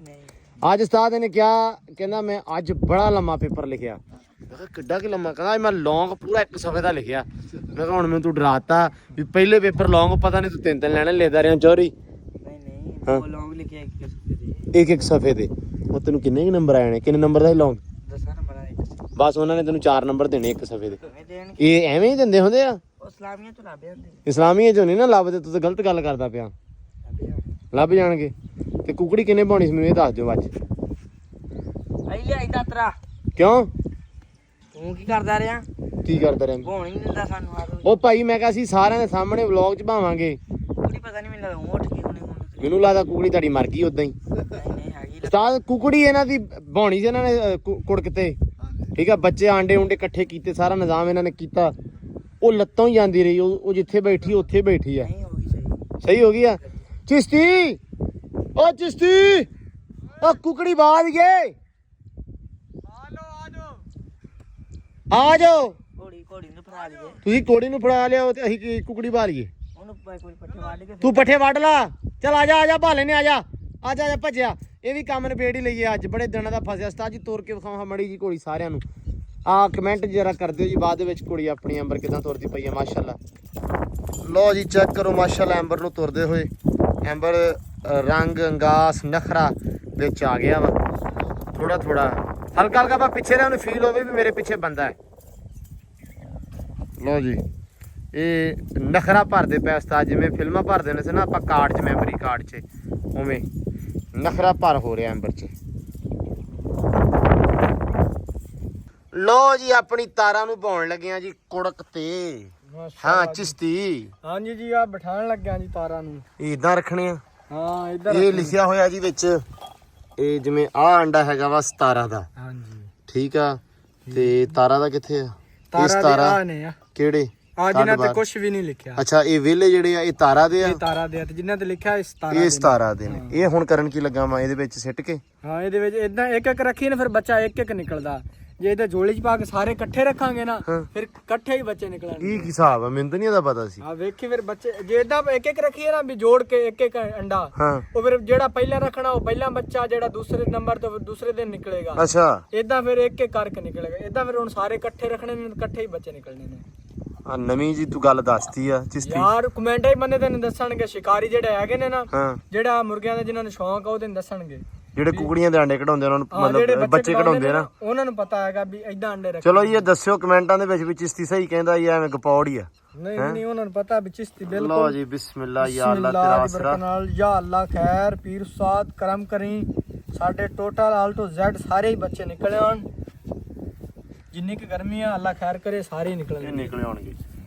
ਅੱਜ ਉਸਤਾਦ ਨੇ ਕਿਹਾ, ਕਹਿੰਦਾ ਮੈਂ ਅੱਜ ਬੜਾ ਲੰਮਾ ਪੇਪਰ ਲਿਖਿਆ। ਮੈਂ ਕਿਹਾ ਕਿੱਡਾ ਕਿ ਲੰਮਾ? ਕਹਿੰਦਾ ਮੈਂ ਲੌਂਗ ਪੂਰਾ 1 ਸਫ਼ੇ ਦਾ ਲਿਖਿਆ। ਮੈਂ ਕਿਹਾ ਹੁਣ ਮੈਨੂੰ ਤੂੰ ਡਰਾਤਾ ਵੀ ਪਹਿਲੇ ਪੇਪਰ ਲੌਂਗ ਪਤਾ ਨਹੀਂ ਤੂੰ 3 ਲੈਣੇ ਲੈਦਾ ਰਿਹਾ ਚੋਰੀ। ਨਹੀਂ ਉਹ ਲੌਂਗ ਲਿਖਿਆ ਇੱਕ ਸਫ਼ੇ ਦੇ। ਉਹ ਤੈਨੂੰ ਕਿੰਨੇ ਨੰਬਰ ਆਏ ਨੇ? ਕਿੰਨੇ ਨੰਬਰ ਦਾ ਸੀ ਲੌਂਗ? 10 ਨੰਬਰ ਬਸ ਉਹਨਾਂ ਨੇ ਤੈਨੂੰ 4 ਨੰਬਰ ਦੇਣੇ 1 ਸਫ਼ੇ ਦੇ। ਦੇਣ ਇਹ ਐਵੇਂ ਹੀ ਦਿੰਦੇ ਹੁੰਦੇ ਆ। ਉਹ ਇਸਲਾਮੀਆਂ ਤੋਂ ਲੱਭੇ ਹੁੰਦੇ ਇਸਲਾਮੀਏ ਚੋਂ ਨਹੀਂ ਨਾ ਲੱਭਦੇ। ਤੂੰ ਤਾਂ ਗਲਤ ਗੱਲ ਕਰਦਾ ਪਿਆ। ਲੱਭ ਜਾਣਗੇ। ਤੇ ਕੁਕੜੀ ਕਿੰਨੇ ਪਾਉਣੀ ਸੀ ਮੈਨੂੰ ਇਹ ਦੱਸ ਦਿਓ ਅੱਜ। ਆਈ ਲਿਆਈਦਾ ਤਰਾ। ਕਿਉਂ ਤੂੰ ਕੀ ਕਰਦਾ ਰਿਹਾ? ਕੀ ਕਰਦਾ ਰਹਿੰਦਾ? ਭੋਣ ਹੀ ਨਹੀਂ ਦਿੰਦਾ ਸਾਨੂੰ ਆ। ਉਹ ਭਾਈ ਮੈਂ ਕਿਹਾ ਸੀ ਸਾਰਿਆਂ ਦੇ ਸਾਹਮਣੇ ਵਲੌਗ ਚ ਪਾਵਾਂਗੇ। ਕੁੜੀ ਪਤਾ ਨਹੀਂ ਮੈਨੂੰ ਲੱਗਦਾ ਉੱਠ ਗਈ ਹੁਣੇ ਹੁਣ। ਮੈਨੂੰ ਲੱਗਦਾ ਕੁਕੜੀ ਤੁਹਾਡੀ ਮਰ ਗਈ ਉਦਾਂ ਹੀ। ਨਹੀਂ ਹੈਗੀ। ਉਸਤਾਦ ਕੁਕੜੀ ਇਹਨਾਂ ਦੀ ਬਾਉਣੀ ਸੀ, ਇਹਨਾਂ ਨੇ ਕੁੜਕ ਤੇ ਠੀਕ ਆ। ਬੱਚੇ ਆਂਡੇ ਉਂਡੇ ਇਕੱਠੇ ਕੀਤੇ, ਸਾਰਾ ਨਿਜ਼ਾਮ ਇਹਨਾਂ ਨੇ ਕੀਤਾ। ਉਹ ਲੱਤੋਂ ਹੀ ਜਾਂਦੀ ਰਹੀ। ਉਹ ਜਿੱਥੇ ਬੈਠੀ ਉੱਥੇ ਬੈਠੀ ਆ। ਨਹੀਂ ਹੋ ਗਈ ਸਹੀ। ਸਹੀ ਹੋ ਗਈ ਆ। ਚਿਸ਼ਤੀ ਓ ਚਿਸ਼ਤੀ ਉਹ ਕੁਕੜੀ ਬਾਜ ਗਏ ਆ ਜਾਓ ਘੋੜੀ ਨੂੰ ਫੜਾ ਲਈਏ ਤੁਸੀਂ ਕੋੜੀ ਨੂੰ ਫੜਾ ਲਿਆਓ ਤੇ ਅਸੀਂ ਕੀ ਕੁਕੜੀ ਬਾਲੀਏ ਉਹਨੂੰ ਕੋਈ ਪੱਠੇ ਵੱਢ ਕੇ ਤੂੰ ਪੱਠੇ ਵੱਢ ਲਾ ਚੱਲ ਆ ਜਾ ਭਾਲੇ ਨੇ ਆ ਜਾ ਭੱਜਿਆ ਇਹ ਵੀ ਕੰਮ ਨਿਬੇੜ ਹੀ ਲਈਏ ਅੱਜ ਬੜੇ ਦਿਨਾਂ ਦਾ ਫਸਿਆ ਉਸਤਾਦ ਜੀ ਤੋਰ ਕੇ ਵਿਖਾਵਾਂ ਮੜੀ ਜੀ ਘੋੜੀ ਸਾਰਿਆਂ ਨੂੰ ਆ ਕਮੈਂਟ ਜਰਾ ਕਰ ਦਿਓ ਜੀ ਬਾਅਦ ਦੇ ਵਿੱਚ ਕੁੜੀ ਆਪਣੀ ਅੰਬਰ ਕਿਦਾਂ ਤੁਰਦੀ ਪਈ ਆ ਮਾਸ਼ਾਅੱਲਾ ਲਓ ਜੀ ਚੈੱਕ ਕਰੋ ਮਾਸ਼ਾਅੱਲਾ ਅੰਬਰ ਨੂੰ ਤੁਰਦੇ ਹੋਏ ਅੰਬਰ ਰੰਗ ਅੰਗਾਸ ਨਖਰਾ ਵਿੱਚ ਆ ਗਿਆ ਵਾ ਥੋੜਾ ਹਲਕਾ ਹਲਕਾ ਪਿੱਛੇ ਰਹਿ ਉਹਨੂੰ ਫੀਲ ਹੋਵੇ ਵੀ ਮੇਰੇ ਪਿੱਛੇ ਬੰਦਾ ਹੈ ਲਓ ਜੀ ਇਹ ਨਖਰਾ ਭਰਦੇ ਪਏ ਉਸਤਾਦ ਜਿਵੇਂ ਫਿਲਮਾਂ ਭਰਦੇ ਨੇ ਸੀ ਨਾ ਆਪਾਂ ਕਾਰਡ 'ਚ ਮੈਮਰੀ ਕਾਰਡ 'ਚ ਉਵੇਂ ਨਖਰਾ ਭਰ ਹੋ ਰਿਹਾ ਅੰਬਰ 'ਚ ਲੋ ਜੀ ਆਪਣੀ ਤਾਰਾਂ ਨੂੰ ਪਾਉਣ ਲੱਗਿਆ ਜੀ ਕੁੜਕ ਤੇ ਹਾਂ ਚਿਸ਼ਤੀ ਹਾਂਜੀ ਜੀ ਆ ਬਿਠਾਣ ਲੱਗਿਆ ਜੀ ਤਾਰਾਂ ਨੂੰ ਇਦਾਂ ਰੱਖਣੇ ਆ ਹਾਂ ਇੱਧਰ ਇਹ ਲਿਖਿਆ ਹੋਇਆ ਜੀ ਵਿੱਚ ਇਹ ਜਿਵੇਂ ਆ ਅੰਡਾ ਹੈਗਾ ਵਾ 17 ਦਾ ਹਾਂਜੀ ਠੀਕ ਆ ਤੇ ਤਾਰਾ ਦਾ ਕਿੱਥੇ ਆ ਇਹ ਤਾਰਾ ਦੇ ਆ ਨੇ ਆ ਕਿਹੜੇ ਆ ਜਿਨ੍ਹਾਂ ਤੇ ਕੁਝ ਵੀ ਨਹੀਂ ਲਿਖਿਆ ਅੱਛਾ ਇਹ ਵੇਲੇ ਜਿਹੜੇ ਆ ਇਹ ਤਾਰਾ ਦੇ ਆ ਇਹ ਤਾਰਾ ਦੇ ਆ ਤੇ ਜਿਨ੍ਹਾਂ ਤੇ ਲਿਖਿਆ ਇਸ ਤਾਰਾ ਇਹ 17 ਦੇ ਨੇ ਇਹ ਹੁਣ ਕਰਨ ਕੀ ਲੱਗਾ ਮੈਂ ਇਹਦੇ ਵਿੱਚ ਸਿੱਟ ਕੇ ਹਾਂ ਇਹਦੇ ਵਿੱਚ ਇਦਾਂ ਇੱਕ ਇੱਕ ਰੱਖੀ ਨਾ ਫਿਰ ਬੱਚਾ ਇੱਕ ਇੱਕ ਨਿਕਲਦਾ ਜੇ ਇਹਦੇ ਝੋਲੀ 'ਚ ਪਾ ਕੇ ਸਾਰੇ ਇਕੱਠੇ ਰੱਖਾਂਗੇ ਨਾ ਫਿਰ ਇਕੱਠੇ ਹੀ ਬੱਚੇ ਨਿਕਲਣਗੇ ਕੀ ਹਿਸਾਬ ਆ ਮੈਨੂੰ ਤਾਂ ਨਹੀਂ ਇਹਦਾ ਪਤਾ ਸੀ ਆ ਵੇਖੀ ਫਿਰ ਬੱਚੇ ਜੇ ਇਦਾਂ ਇੱਕ ਇੱਕ ਰੱਖੀਏ ਨਾ ਵੀ ਜੋੜ ਕੇ ਇੱਕ ਇੱਕ ਅੰਡਾ ਹਾਂ ਉਹ ਫਿਰ ਜਿਹੜਾ ਪਹਿਲਾਂ ਰੱਖਣਾ ਉਹ ਪਹਿਲਾ ਬੱਚਾ ਜਿਹੜਾ ਦੂਸਰੇ ਨੰਬਰ ਤੋਂ ਦੂਸਰੇ ਦਿਨ ਨਿਕਲੇਗਾ ਅੱਛਾ ਇਦਾਂ ਫਿਰ ਇੱਕ ਇੱਕ ਕਰਕੇ ਨਿਕਲੇਗਾ ਇਦਾਂ ਫਿਰ ਹੁਣ ਸਾਰੇ ਇਕੱਠੇ ਰੱਖਣੇ ਨੇ ਇਕੱਠੇ ਹੀ ਬੱਚੇ ਨਿਕਲਣੇ ਨੇ ਆ ਨਵੀਂ ਜੀ ਤੂੰ ਗੱਲ ਦੱਸਤੀ ਆ ਚਿਸ਼ਤੀ ਯਾਰ ਕਮੈਂਟ ਹੀ ਬੰਦੇ ਤੈਨੂੰ ਦੱਸਣਗੇ ਸ਼ਿਕਾਰੀ ਜਿਹੜੇ ਹੈਗੇ ਨੇ ਨਾ ਹਾਂ ਜਿਹੜਾ ਮੁਰਗਿਆਂ ਦਾ ਜਿਨ੍ਹਾਂ ਨੂੰ ਸ਼ੌਂਕ ਆ ਉਹ ਤੈਨੂੰ ਦੱਸਣਗੇ ਜਿਹੜੇ ਕੁਕੜੀਆਂ ਦੇ ਅੰਡੇ ਕਢਾਉਂਦੇ ਉਹਨਾਂ ਨੂੰ ਜਿਹੜੇ ਮਤਲਬ ਬੱਚੇ ਕਢਾਉਂਦੇ ਨਾ ਉਹਨਾਂ ਨੂੰ ਪਤਾ ਹੈਗਾ ਵੀ ਇਦਾਂ ਅੰਡੇ ਰੱਖ ਚਲੋ ਜੀ ਇਹ ਦੱਸਿਓ ਕਮੈਂਟਾਂ ਦੇ ਵਿੱਚ ਵੀ ਚਿਸ਼ਤੀ ਸਹੀ ਕਹਿੰਦਾ ਜਾਂ ਐਵੇਂ ਗਪੌੜ ਹੀ ਆ ਨਹੀਂ ਉਹਨਾਂ ਨੂੰ ਪਤਾ ਵੀ ਚਿਸ਼ਤੀ ਬਿਲਕੁਲ ਲਓ ਜੀ ਬਿਸਮਿਲ੍ਲਾ ਯਾ ਅੱਲਾ ਤੇਰਾ ਬਿਸਮਿਲ੍ਲਾਹ ਦੀ ਆਸਰਾ ਬਰਕਤ ਨਾਲ ਯਾ ਅੱਲਾ ਖੈਰ ਪੀਰ ਉਸਤਾਦ ਕਰਮ ਕਰੀ ਸਾਡੇ ਟੋਟਲ ਆਲ ਟੂ ਜ਼ੈਡ ਸਾਰੇ ਹੀ ਬੱਚੇ ਨਿਕਲੇ ਆਣ ਜਿੰਨੀ ਕਿ ਗਰਮੀ ਆ ਅੱਲਾ ਖੈਰ ਕਰੇ ਸਾਰੇ ਹੀ ਨਿਕਲਣਗੇ ਨਿਕਲੇ ਆਉਣਗੇ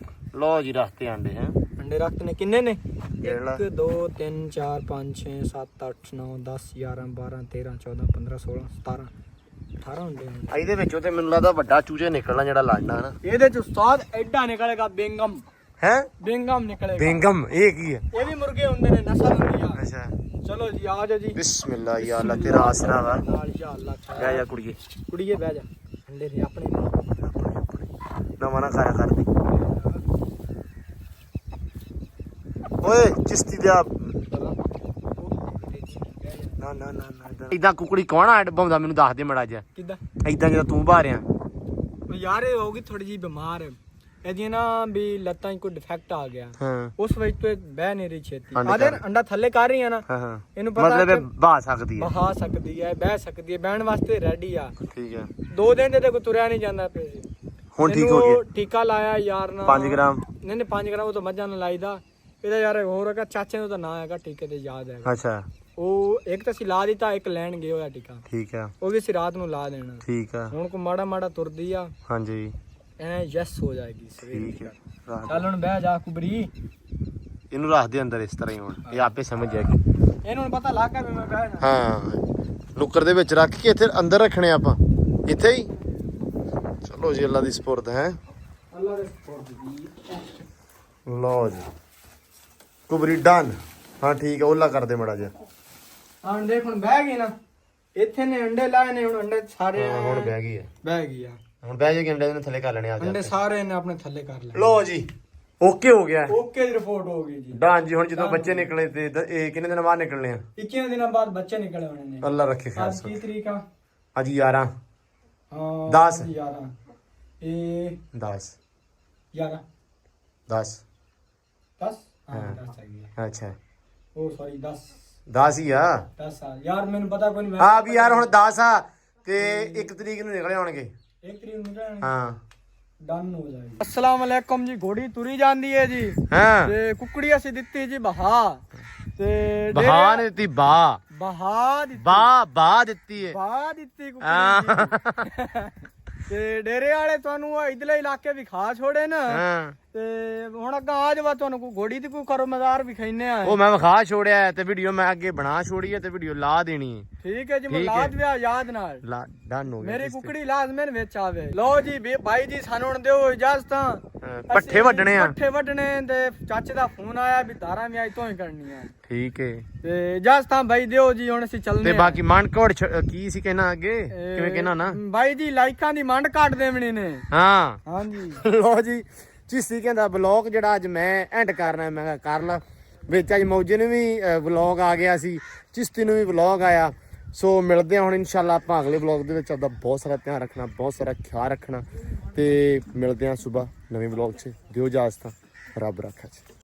ਲਓ ਜੀ ਰਸਤੇ ਆਂਡੇ ਹੈ ਅੰਡੇ ਰੱਖਦੇ ਨੇ ਕਿੰਨੇ ਨੇ ਕਿਹੜਾ? 1 2 3 4 5 6 7 8 9 10 11 12 13 14 15 16 17 18 ਹੁੰਦੇ ਨੇ ਇਹਦੇ ਵਿੱਚੋਂ ਤੇ ਮੈਨੂੰ ਲੱਗਦਾ ਵੱਡਾ ਚੂਚੇ ਨਿਕਲਣਾ ਜਿਹੜਾ ਲੜਨਾ ਨਾ ਇਹਦੇ ਚ ਉਸਤਾਦ ਐਡਾ ਨਿਕਲੇਗਾ ਬੇਂਗਮ ਹੈ ਨਿਕਲੇਗਾ ਬੇਂਗਮ ਇਹ ਕੀ ਹੈ ਇਹ ਵੀ ਮੁਰਗੇ ਹੁੰਦੇ ਨੇ ਨਸਲ ਹੁੰਦੀ ਆ ਅੱਛਾ ਚਲੋ ਜੀ ਆ ਜਾਓ ਜੀ ਬਿਸਮਿਲ੍ਲਾ ਯਾ ਅੱਲਾ ਤੇਰਾ ਆਸਰਾ ਵਾ ਨਾਲ ਯਾ ਅੱਲਾ ਬਹਿ ਜਾ ਕੁੜੀਏ ਕੁੜੀਏ ਬਹਿ ਜਾ ਅੰਡੇ ਦੇ ਆਪਣੇ ਨਵਾਂ ਨਾ ਖਾਇਆ ਕਰਦੀ ਓਏ ਚਿਸ਼ਤੀ ਦਾ ਨਾ ਇਦਾਂ ਕੁਕੜੀ ਕੌਣ ਆ ਬੰਦਾ ਮੈਨੂੰ ਦੱਸ ਦੇ ਮੜਾ ਜਾ ਕਿੱਦਾਂ ਇਦਾਂ ਜਦੋਂ ਤੂੰ ਬਾਹਰਿਆ ਉਹ ਯਾਰ ਇਹ ਹੋ ਗਈ ਥੋੜੀ ਜੀ ਬਿਮਾਰ ਇਹਦੀਆਂ ਨਾ ਵੀ ਲੱਤਾਂ 'ਚ ਕੋਈ ਡਿਫੈਕਟ ਆ ਗਿਆ ਹਾਂ ਉਸ ਵਜ੍ਹਾ ਤੋਂ ਇਹ ਬਹਿ ਨਹੀਂ ਰਹੀ ਛੇਤੀ ਅੰਡੇ ਆਦੇ ਕਰ- ਅੰਡਾ ਥੱਲੇ ਕਰ ਰਹੀ ਆ ਨਾ ਹਾਂ ਹਾਂ ਇਹਨੂੰ ਪਤਾ ਮਤਲਬ ਕਿ ਇਹ ਬਹਾ ਸਕਦੀ ਹੈ ਬਹਾ ਸਕਦੀ ਹੈ ਬਹਿ ਸਕਦੀ ਹੈ ਬਹਿਣ ਵਾਸਤੇ ਰੈਡੀ ਆ ਠੀਕ ਹੈ 2 ਦਿਨ ਦੇ ਤੇ ਕੋਈ ਤੁਰਿਆ ਨਹੀਂ ਜਾਂਦਾ ਪਿਆ ਸੀ ਹੁਣ ਠੀਕ ਹੋ ਗਿਆ ਟੀਕਾ ਲਾਇਆ ਯਾਰ ਨਾ 5 ਗ੍ਰਾਮ ਨਹੀਂ 5 ਗ੍ਰਾਮ ਉਹ ਤਾਂ ਮੱਝਾਂ ਨਾਲ ਲਾਈਦਾ ਇਹਦਾ ਯਾਰ ਹੋਰ ਹੈਗਾ ਚਾਚੇ ਨੂੰ ਤਾਂ ਨਾਂ ਹੈਗਾ ਟੀਕੇ ਤੇ ਯਾਦ ਹੈਗਾ ਅੱਛਾ ਉਹ ਇੱਕ ਤਾਂ ਅਸੀਂ ਲਾ ਦਿੱਤਾ ਇੱਕ ਲੈਣ ਗਏ ਹੋਇਆ ਟੀਕਾ ਠੀਕ ਆ ਉਹ ਵੀ ਅਸੀਂ ਰਾਤ ਨੂੰ ਲਾ ਦੇਣਾ ਠੀਕ ਆ ਹੁਣ ਕੋ ਮਾੜਾ ਮਾੜਾ ਤੁਰਦੀ ਆ ਹਾਂਜੀ ਐ ਯੈਸ ਹੋ ਜਾਏਗੀ ਸਵੇਰੇ ਠੀਕ ਹੈ ਰੱਖ। ਚੱਲ ਹੁਣ ਬਹਿ ਜਾ ਕੁਬਰੀ ਇਹਨੂੰ ਰੱਖ ਦੇ ਅੰਦਰ ਇਸ ਤਰ੍ਹਾਂ ਹੀ ਹੁਣ ਇਹ ਆਪੇ ਸਮਝ ਜਾਏਗੀ ਇਹਨੂੰ ਹੁਣ ਪਤਾ ਲੱਗ ਗਿਆ ਵੀ ਮੈਂ ਬਹਿ ਜਾ ਹਾਂ ਨੁੱਕਰ ਦੇ ਵਿੱਚ ਰੱਖ ਕੇ ਇੱਥੇ ਅੰਦਰ ਰੱਖਣੇ ਆਪਾਂ ਇੱਥੇ ਹੀ ਚਲੋ ਜੀ ਅੱਲਾ ਦੀ ਸਪੁਰਦ ਹੈ ਅੱਲਾ ਦੇ ਸਪੋਰਟ ਦੀ ਲਓ ਜੀ ਕੁਬਰੀ ਡਨ ਹਾਂ ਠੀਕ ਹੈ ਉਹਲਾ ਕਰ ਦੇ ਮੜਾ ਜਿਹਾ ਹਾਂ ਦੇਖ ਹੁਣ ਬਹਿ ਗਈ ਨਾ ਇੱਥੇ ਨੇ ਅੰਡੇ ਲਾਏ ਨੇ ਹੁਣ ਅੰਡੇ ਸਾਰੇ ਹਾਂ ਹੁਣ ਬਹਿ ਗਈ ਹੈ ਬਹਿ ਗਈ ਆ ਹੁਣ ਬਹਿ ਜਾ ਕੇ ਅੰਡੇ ਨੂੰ ਥੱਲੇ ਕਰ ਲੈਣੇ ਆ ਅੰਡੇ ਸਾਰੇ ਨੇ ਆਪਣੇ ਥੱਲੇ ਕਰ ਲਏ ਲਓ ਜੀ ਓਕੇ ਹੋ ਗਿਆ ਓਕੇ ਦੀ ਰਿਪੋਰਟ ਹੋ ਗਈ ਜੀ ਡਨ ਜੀ ਹੁਣ ਜਦੋਂ ਬੱਚੇ ਨਿਕਲੇ ਤੇ ਇਹ ਕਿੰਨੇ ਦਿਨ ਬਾਅਦ ਨਿਕਲਣੇ ਆ 21 ਦਿਨਾਂ ਬਾਅਦ ਬੱਚੇ ਨਿਕਲੇ ਹੋਣੇ ਨੇ ਅੱਲਾ ਰੱਖੇ ਖੈਰ ਅੱਜ ਕੀ ਤਰੀਕ ਆ ਅੱਜ 11 ਹਾਂ 10 11 ਇਹ 10 11 10 10 ਹਾਂ 10 ਆ ਗਈ ਅੱਛਾ ਉਹ ਸੌਰੀ 10 10 ਹੀ ਆ 10 ਆ ਯਾਰ ਮੈਨੂੰ ਪਤਾ ਕੋਈ ਨਹੀਂ ਆ ਵੀ ਯਾਰ ਹੁਣ 10 ਆ ਤੇ 1 ਤਰੀਕ ਨੂੰ ਨਿਕਲੇ ਹੋਣਗੇ 1 ਤਰੀਕ ਨੂੰ ਨਿਕਲਣਗੇ ਹਾਂ ਡਨ ਹੋ ਜਾਏਗੀ अस्सलाम वालेकुम जी घोड़ी तुरी ਜਾਂਦੀ ਹੈ ਜੀ ਹਾਂ ਤੇ ਕੁਕੜੀ ਅਸੀਂ ਦਿੱਤੀ ਜੀ ਬਹਾ ਤੇ ਬਹਾ ਨੇ ਦਿੱਤੀ ਬਾ ਬਹਾ ਦਿੱਤੀ ਬਾ ਦਿੱਤੀ ਏ ਬਹਾ ਦਿੱਤੀ ਕੁਕੜੀ ਜੀ। ਤੇ ਡੇਰੇ ਵਾਲੇ ਤੁਹਾਨੂੰ ਉਹ ਇਧਰਲੇ ਇਲਾਕੇ ਵੀ ਖਾ ਛੋੜੇ ਨਾ ਹਾਂ ਤੇ ਹੁਣ ਅੱਗਾ ਆ ਜਾਵਾ ਤੁਹਾਨੂੰ ਕੋਈ ਘੋੜੀ ਦੀ ਕੋਈ ਕਰੋ ਮਜ਼ਾਰ ਵਿਖਾਈਨੇ ਆ ਉਹ ਮੈਂ ਵਿਖਾ ਛੋੜਿਆ ਹੈ ਤੇ ਵੀਡੀਓ ਮੈਂ ਅੱਗੇ ਬਣਾ ਛੋੜੀ ਹੈ ਤੇ ਵੀਡੀਓ ਲਾ ਦੇਣੀ ਹੈ ਠੀਕ ਹੈ ਜੀ ਮੈਂ ਠੀਕ ਹੈ। ਲਾਜ ਵਿਆ ਯਾਦ ਨਾਲ ਲਾ ਡਨ ਹੋ ਗਿਆ ਮੇਰੀ ਕੁਕੜੀ ਲਾਜ਼ਮਨ ਵਿੱਚ ਆਵੇ ਲਓ ਜੀ ਭਾਈ ਜੀ ਸਾਨੂੰ ਹੁਣ ਦਿਓ ਇਜਾਜ਼ਤਾਂ ਪੱਠੇ ਵੱਢਣੇ ਆ ਪੱਠੇ ਵੱਢਣੇ ਤੇ ਚਾਚੇ ਦਾ ਫੋਨ ਆਇਆ ਵੀ ਧਾਰਾਂ ਵੀ ਅੱਜ ਤੋਂ ਹੀ ਕਰਨੀਆਂ ਠੀਕ ਹੈ ਤੇ ਜਸ ਤਾਂ ਬਾਈ ਦਿਓ ਜੀ ਹੁਣ ਅਸੀਂ ਚੱਲਨੇ ਤੇ ਬਾਕੀ ਮੰਡਕੋੜ ਕੀ ਸੀ ਕਹਿਣਾ ਅੱਗੇ ਕਿਵੇਂ ਕਹਿਣਾ ਨਾ ਬਾਈ ਜੀ ਲਾਈਕਾਂ ਦੀ ਮੰਡ ਕੱਟ ਦੇਵਣੀ ਨੇ ਹਾਂ ਹਾਂਜੀ ਲੋ ਜੀ ਚਿਸ਼ਤੀ ਕਹਿੰਦਾ ਬਲੌਗ ਜਿਹੜਾ ਅੱਜ ਮੈਂ ਐਂਡ ਕਰਨਾ ਮੈਂ ਕਿਹਾ ਕਰ ਲਾ ਵਿੱਚ ਅੱਜ ਮੌਜੇ ਨੂੰ ਵੀ ਵਲੌਗ ਆ ਗਿਆ ਸੀ ਚਿਸ਼ਤੀ ਨੂੰ ਵੀ ਵਲੌਗ ਆਇਆ ਸੋ ਮਿਲਦੇ ਹਾਂ ਹੁਣ ਇਨਸ਼ਾਅੱਲਾ ਆਪਾਂ ਅਗਲੇ ਵਲੌਗ ਦੇ ਵਿੱਚ ਆਪਦਾ ਬਹੁਤ ਸਾਰਾ ਧਿਆਨ ਰੱਖਣਾ ਬਹੁਤ ਸਾਰਾ ਖਿਆਲ ਰੱਖਣਾ ਤੇ ਮਿਲਦੇ ਹਾਂ ਸਵੇਰ ਨਵੇਂ ਵਲੌਗ 'ਚ ਦਿਓ ਇਜਾਜ਼ਤ ਰੱਬ ਰੱਖਾ ਜੀ।